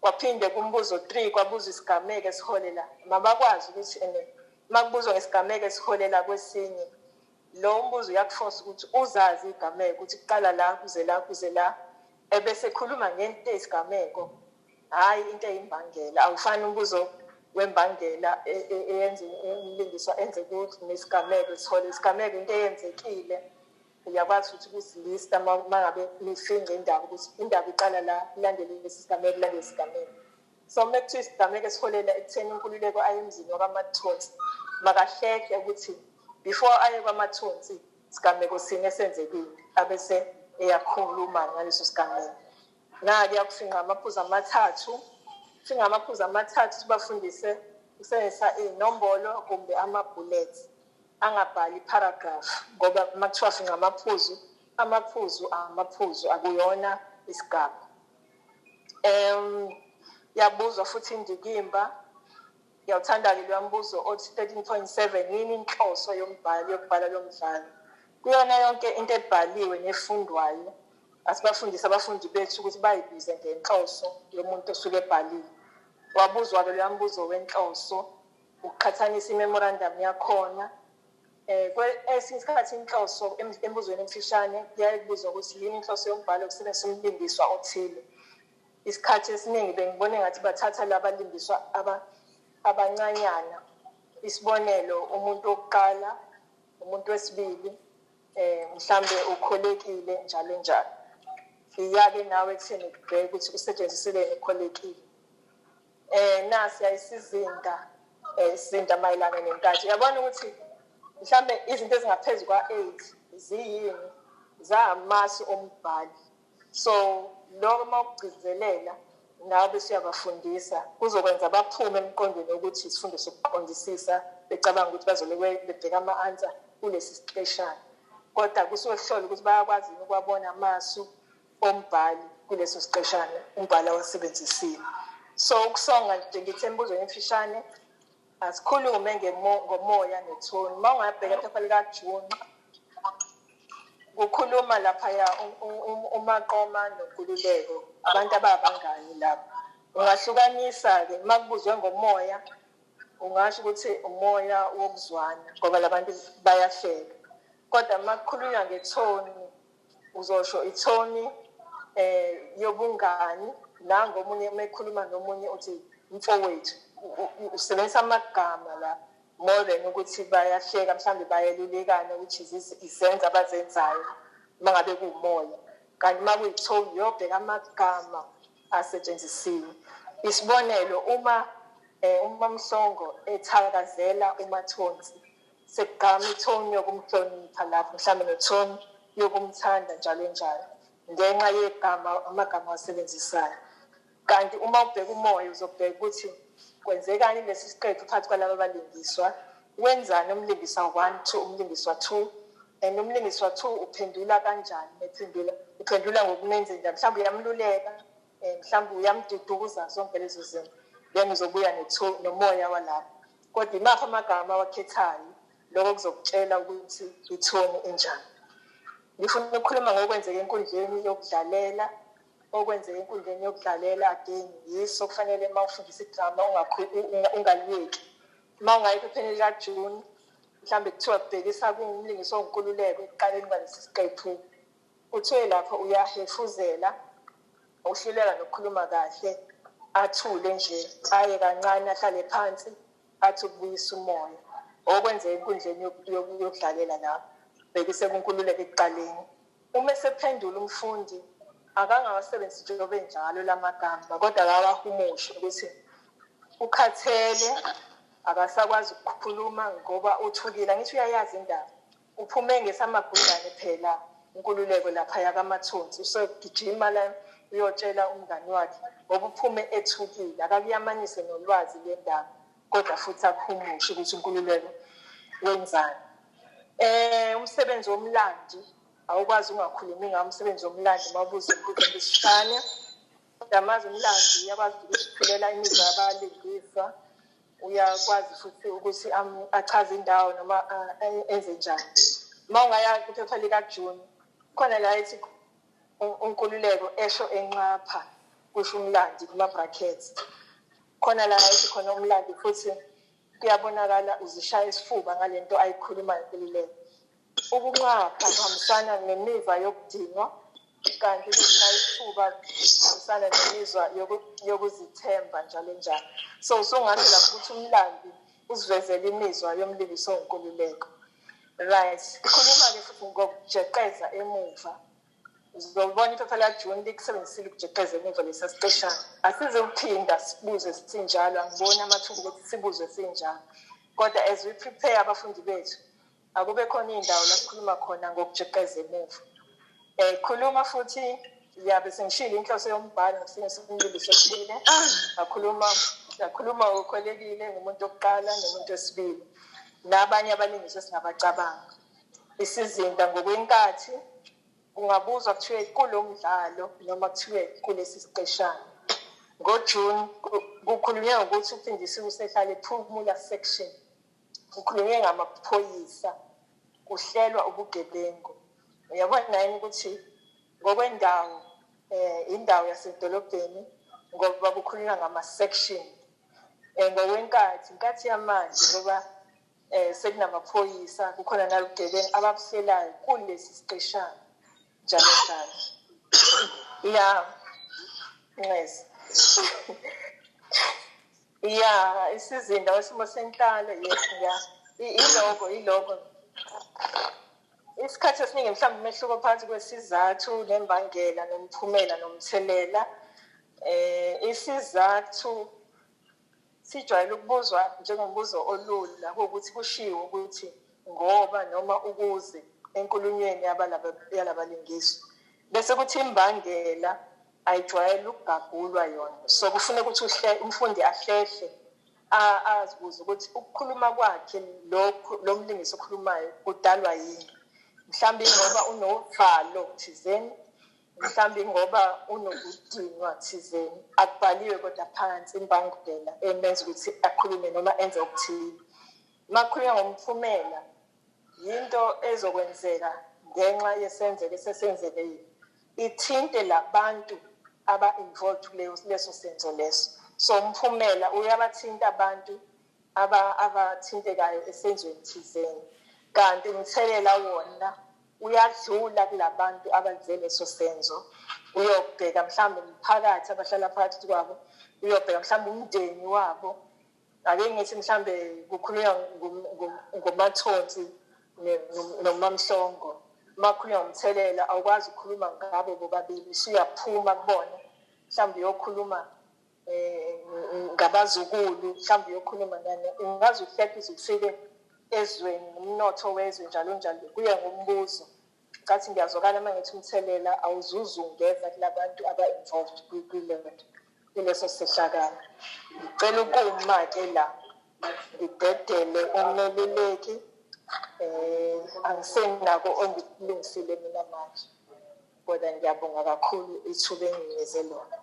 kwaphinde kumbuzo 3 kwabuzwa isigameko esiholela. Mabakwazi ukuthi uma kubuzwa ngesigameko esiholela kwesinye, lo mbuzo uyakuforce ukuthi uzazi igameko ukuthi kuqala la kuze la kuze la, ebese ekhuluma ngento eyisigameko hayi into eyimbangela. Awufani umbuzo wembangela eyenze umlingiswa enze ukuthi nesigameko sithole isigameko into eyenzekile uyakwazi ukuthi kusilista mangabe nifinqe indaba ukuthi indaba iqala la ilandele lesigameko ilandele isigameko so mekuthiwa isigameko esiholela ekutheni inkululeko aye emzini wakamathonsi makahleke ukuthi before aye kwamathonsi isigameko sini esenzekile abese eyakhuluma ngaleso sigameko na-ke yakufinqa amaphuzu amathathu finga amaphuzu amathathu sibafundise ukusebenzisa inombolo kumbe ama-bullets angabhali iparagraph ngoba makuthiwa finga amaphuzu akuyona isigaba yabuzwa futhi indikimba yawuthanda-ke loya mbuzo othi 13.7 yini inhloso yokubhala lo mdlalo kuyona yonke into ebhaliwe nefundwayo asibafundisa abafundi bethu ukuthi bayibize ngenhloso yomuntu osuke ebhaliwe wabuzwa-ke loya mbuzo wenhloso ukuqhathanisa imemorandum yakhona esinye isikhathi inhloso embuzweni emfishane kuyaye kubuzwa ukuthi yini inhloso yombhalo ukusebenzisa umlingiswa othile isikhathi esiningi bengibone ngathi bathatha labalindiswa abancanyana isibonelo umuntu wokuqala umuntu wesibili mhlambe ukholekile njalo njalo iyake nawe ekutheni kubheke ukuthi usetshenziseleni ukholekile nasi ayisizinda izinda mayelana nenkathi uyabona ukuthi mhlambe izinto ezingaphezulu kwa-8 ziyini zamasu ombhali so lokho mawukugcizelela nawe bese uyabafundisa kuzokwenza baphume emqondweni ukuthi isifundo sokuqondisisa becabanga ukuthi bazolokwe bebheka ama-answer kulesi siqeshana kodwa kusuke kuhlola ukuthi bayakwazi ukwabona amasu ombhali kuleso siqeshana umbhali awasebenzisile so ukusonga nje ngithi embuzweni emfishane asikhulume ngomoya nethoni uma ungabheka iphepha likaJune kukhuluma laphaya umaqoma nonkululeko abantu ababangani lapho ungahlukanisa-ke uma kubuzwe ngomoya ungasho ukuthi umoya wokuzwana ngoba labantu bayahleka kodwa uma kukhulunywa ngethoni uzosho ithoni yobungani nangomunye uma ekhuluma nomunye uthi mfowethu usebenzisa amagama la more than ukuthi bayahleka mhlawumbe bayelulekana ukuthi izenzo abazenzayo uma ngabe kuwumoya kanti uma kuyithoni yobheka amagama asetshenzisiwe isibonelo uma uMamhlongo ethakazela uMathonsi sekugama ithoni yokumhlonipha lapho mhlawumbe nethoni yokumthanda njalo njalo ngenxa yegama amagama asebenzisayo kanti uma ubheka umoya uzobheka ukuthi kwenzekani lesi siqephu phakathi kwalabo abalingiswa wenzani umlingiswa 1 2 umlingiswa 2 and umlingiswa 2 uphendula kanjani uphendula ngokunenzenja mhlawumbe uyamluleka mhlawumbe uyamduduza zonke lezo zinto then uzobuya nomoya walapho kodwa imaphi amagama awakhethayo lokho kuzokutshela ukuthi ithoni enjani ngifuna ukukhuluma ngokwenzeka enkundleni yokudlalela okwenzeka enkundleni yokudlalela again yiso kufanele uma ufundisa idrama ungaliyeki uma ungayikho epheneni likaJune mhlawumbe kuthiwa kubhekisa kumlingiso onkululeko ekuqaleni kwalesi siqephu uthiwe lapho uyahefuzela uhluleka nokukhuluma kahle athule nje aye kancane ahlale phansi athi ukubuyisa umoya okwenzeka enkundleni yokudlalela lapho bhekise kunkululeko ekuqaleni uma esephendula umfundi akangawasebenzisi njengoba enjalo lamagama kodwa akawahumushe ukuthi ukhathele akasakwazi ukukhuluma ngoba uthukile ngithi uyayazi indaba uphume ngesamagundane phela inkululeko lapha yakamathonsi usegijima la uyotshela umngani wakhe ngoba uphume ethukile akakuyamanise nolwazi lendaba kodwa futhi akuhumushe ukuthi inkululeko wenzani umsebenzi womlandi awukwazi ungakhulumi ngawo umsebenzi womlandi mawubuza ukuthi ngisishane ndamazi umlandi uyakwazi ukuphilela imizwa yabalingiswa uyakwazi futhi ukuthi achaze indawo noma enze njani uma ungaya kuphepha likaJune khona la ethi unkululeko esho enqapha kusho umlandi kuma brackets khona la ethi khona umlandi futhi kuyabonakala uzishaya isifuba ngalento ayikhuluma inkululeko ukunqapha kuhambisana nemizwa yokudinwa kanti ukushaya isifuba kuhambisana nemizwa yokuzithemba njalo njalo So usungazela ukuthi umlandi usivezele imizwa yomlingisi onkululeko. Right. Ikhuluma-ke futhi ngokujeqeza emuva. Uzobona iphepha laJune likusebenzisile ukujeqeza emuva lesasiqeshana. Asizuphinda sibuze sinjalo, angiboni amathuba ukuthi sibuze sinjalo. Kodwa as we prepare abafundi bethu, akube khona indawo la sikhuluma khona ngokujeqeza emuva. Khuluma futhi yabe sengishilo inhloso yombhalo ngesinye isimlilo sesibili. Ngakhuluma ukhwelekile ngumuntu wokuqala nomuntu wesibili. Nabanye abalingisi esingabacabanga. Isizinda ngokwenkathi ungabuzwa kuthiwe kulo mdlalo noma kuthiwe kulesi siqeshana. NgoJune kukhulunywe ukuthi uphindisiwe usehlala ephumula section. Kukhulunywe ngamaphoyisa, kuhlelwa ubugebengu. Uyabona yini ukuthi ngokwendawo indawo yasedolobheni ngoba kukhulunywa ngama-section. Ngokwenkathi inkathi yamanje ngoba sekunamaphoyisa kukhona nalugebengu ababuhlelayo kulesi siqeshana njalo njalo. Yes. Isizinda wesimo senhlalo ilogo. Isikhathi esiningi mhlawumbe umehluko phakathi kwesizathu nembangela nomphumela nomthelela. Isizathu sijwayele ukubuzwa njengombuzo olula ukuthi kushiwo ukuthi ngoba noma ukuze enkulunyweni yalabalingisi. Bese kuthi imbangela ayijwayele ukugagulwa yona. So kufuneka ukuthi umfundi ahlehle azibuze ukuthi ukukhuluma kwakhe lo mlingisi okhulumayo kudalwa yini. Mhlawumbe ngoba unovalo thizeni, mhlawumbe ngoba unokudinwa thizeni, akubhaliwe kodwa phansi imbangela emenza ukuthi akhulume noma enze okuthile. Makhulunywa ngomphumela yinto ezokwenzeka ngenxa yesenzeko esesenzekile. Ithinte labantu aba-involved kuleso senzo leso. So umphumela uyabathinta abantu abathintekayo esenzweni thizeni. Kanti umthelela wona uyadlula kulabantu abenze leso senzo. Uyobheka mhlawumbe umphakathi abahlala phakathi kwabo, uyobheka mhlawumbe umndeni wabo. Ake ngithi mhlawumbe kukhulunywa ngomathonsi nomamhlongo. Makhulunywa ngomthelela awukwazi ukukhuluma ngabo bobabili, usuyaphuma kubona. Mhlawumbe uyokhuluma ngabazukulu, mhlawumbe uyokhuluma nani, ungaze uhleke ufike ezweni umnotho wezwe njalo njalo kuya ngombuzo. Ngathi ngiyazwakala mangithi umthelela awuzuzungeza kulabantu aba-involved kuleso sehlakalo. Ngicela ukuma-ke la ngidedele umeluleki angisenako ongikulungisile mina manje. Kodwa ngiyabonga kakhulu ithuba enginikeze lona.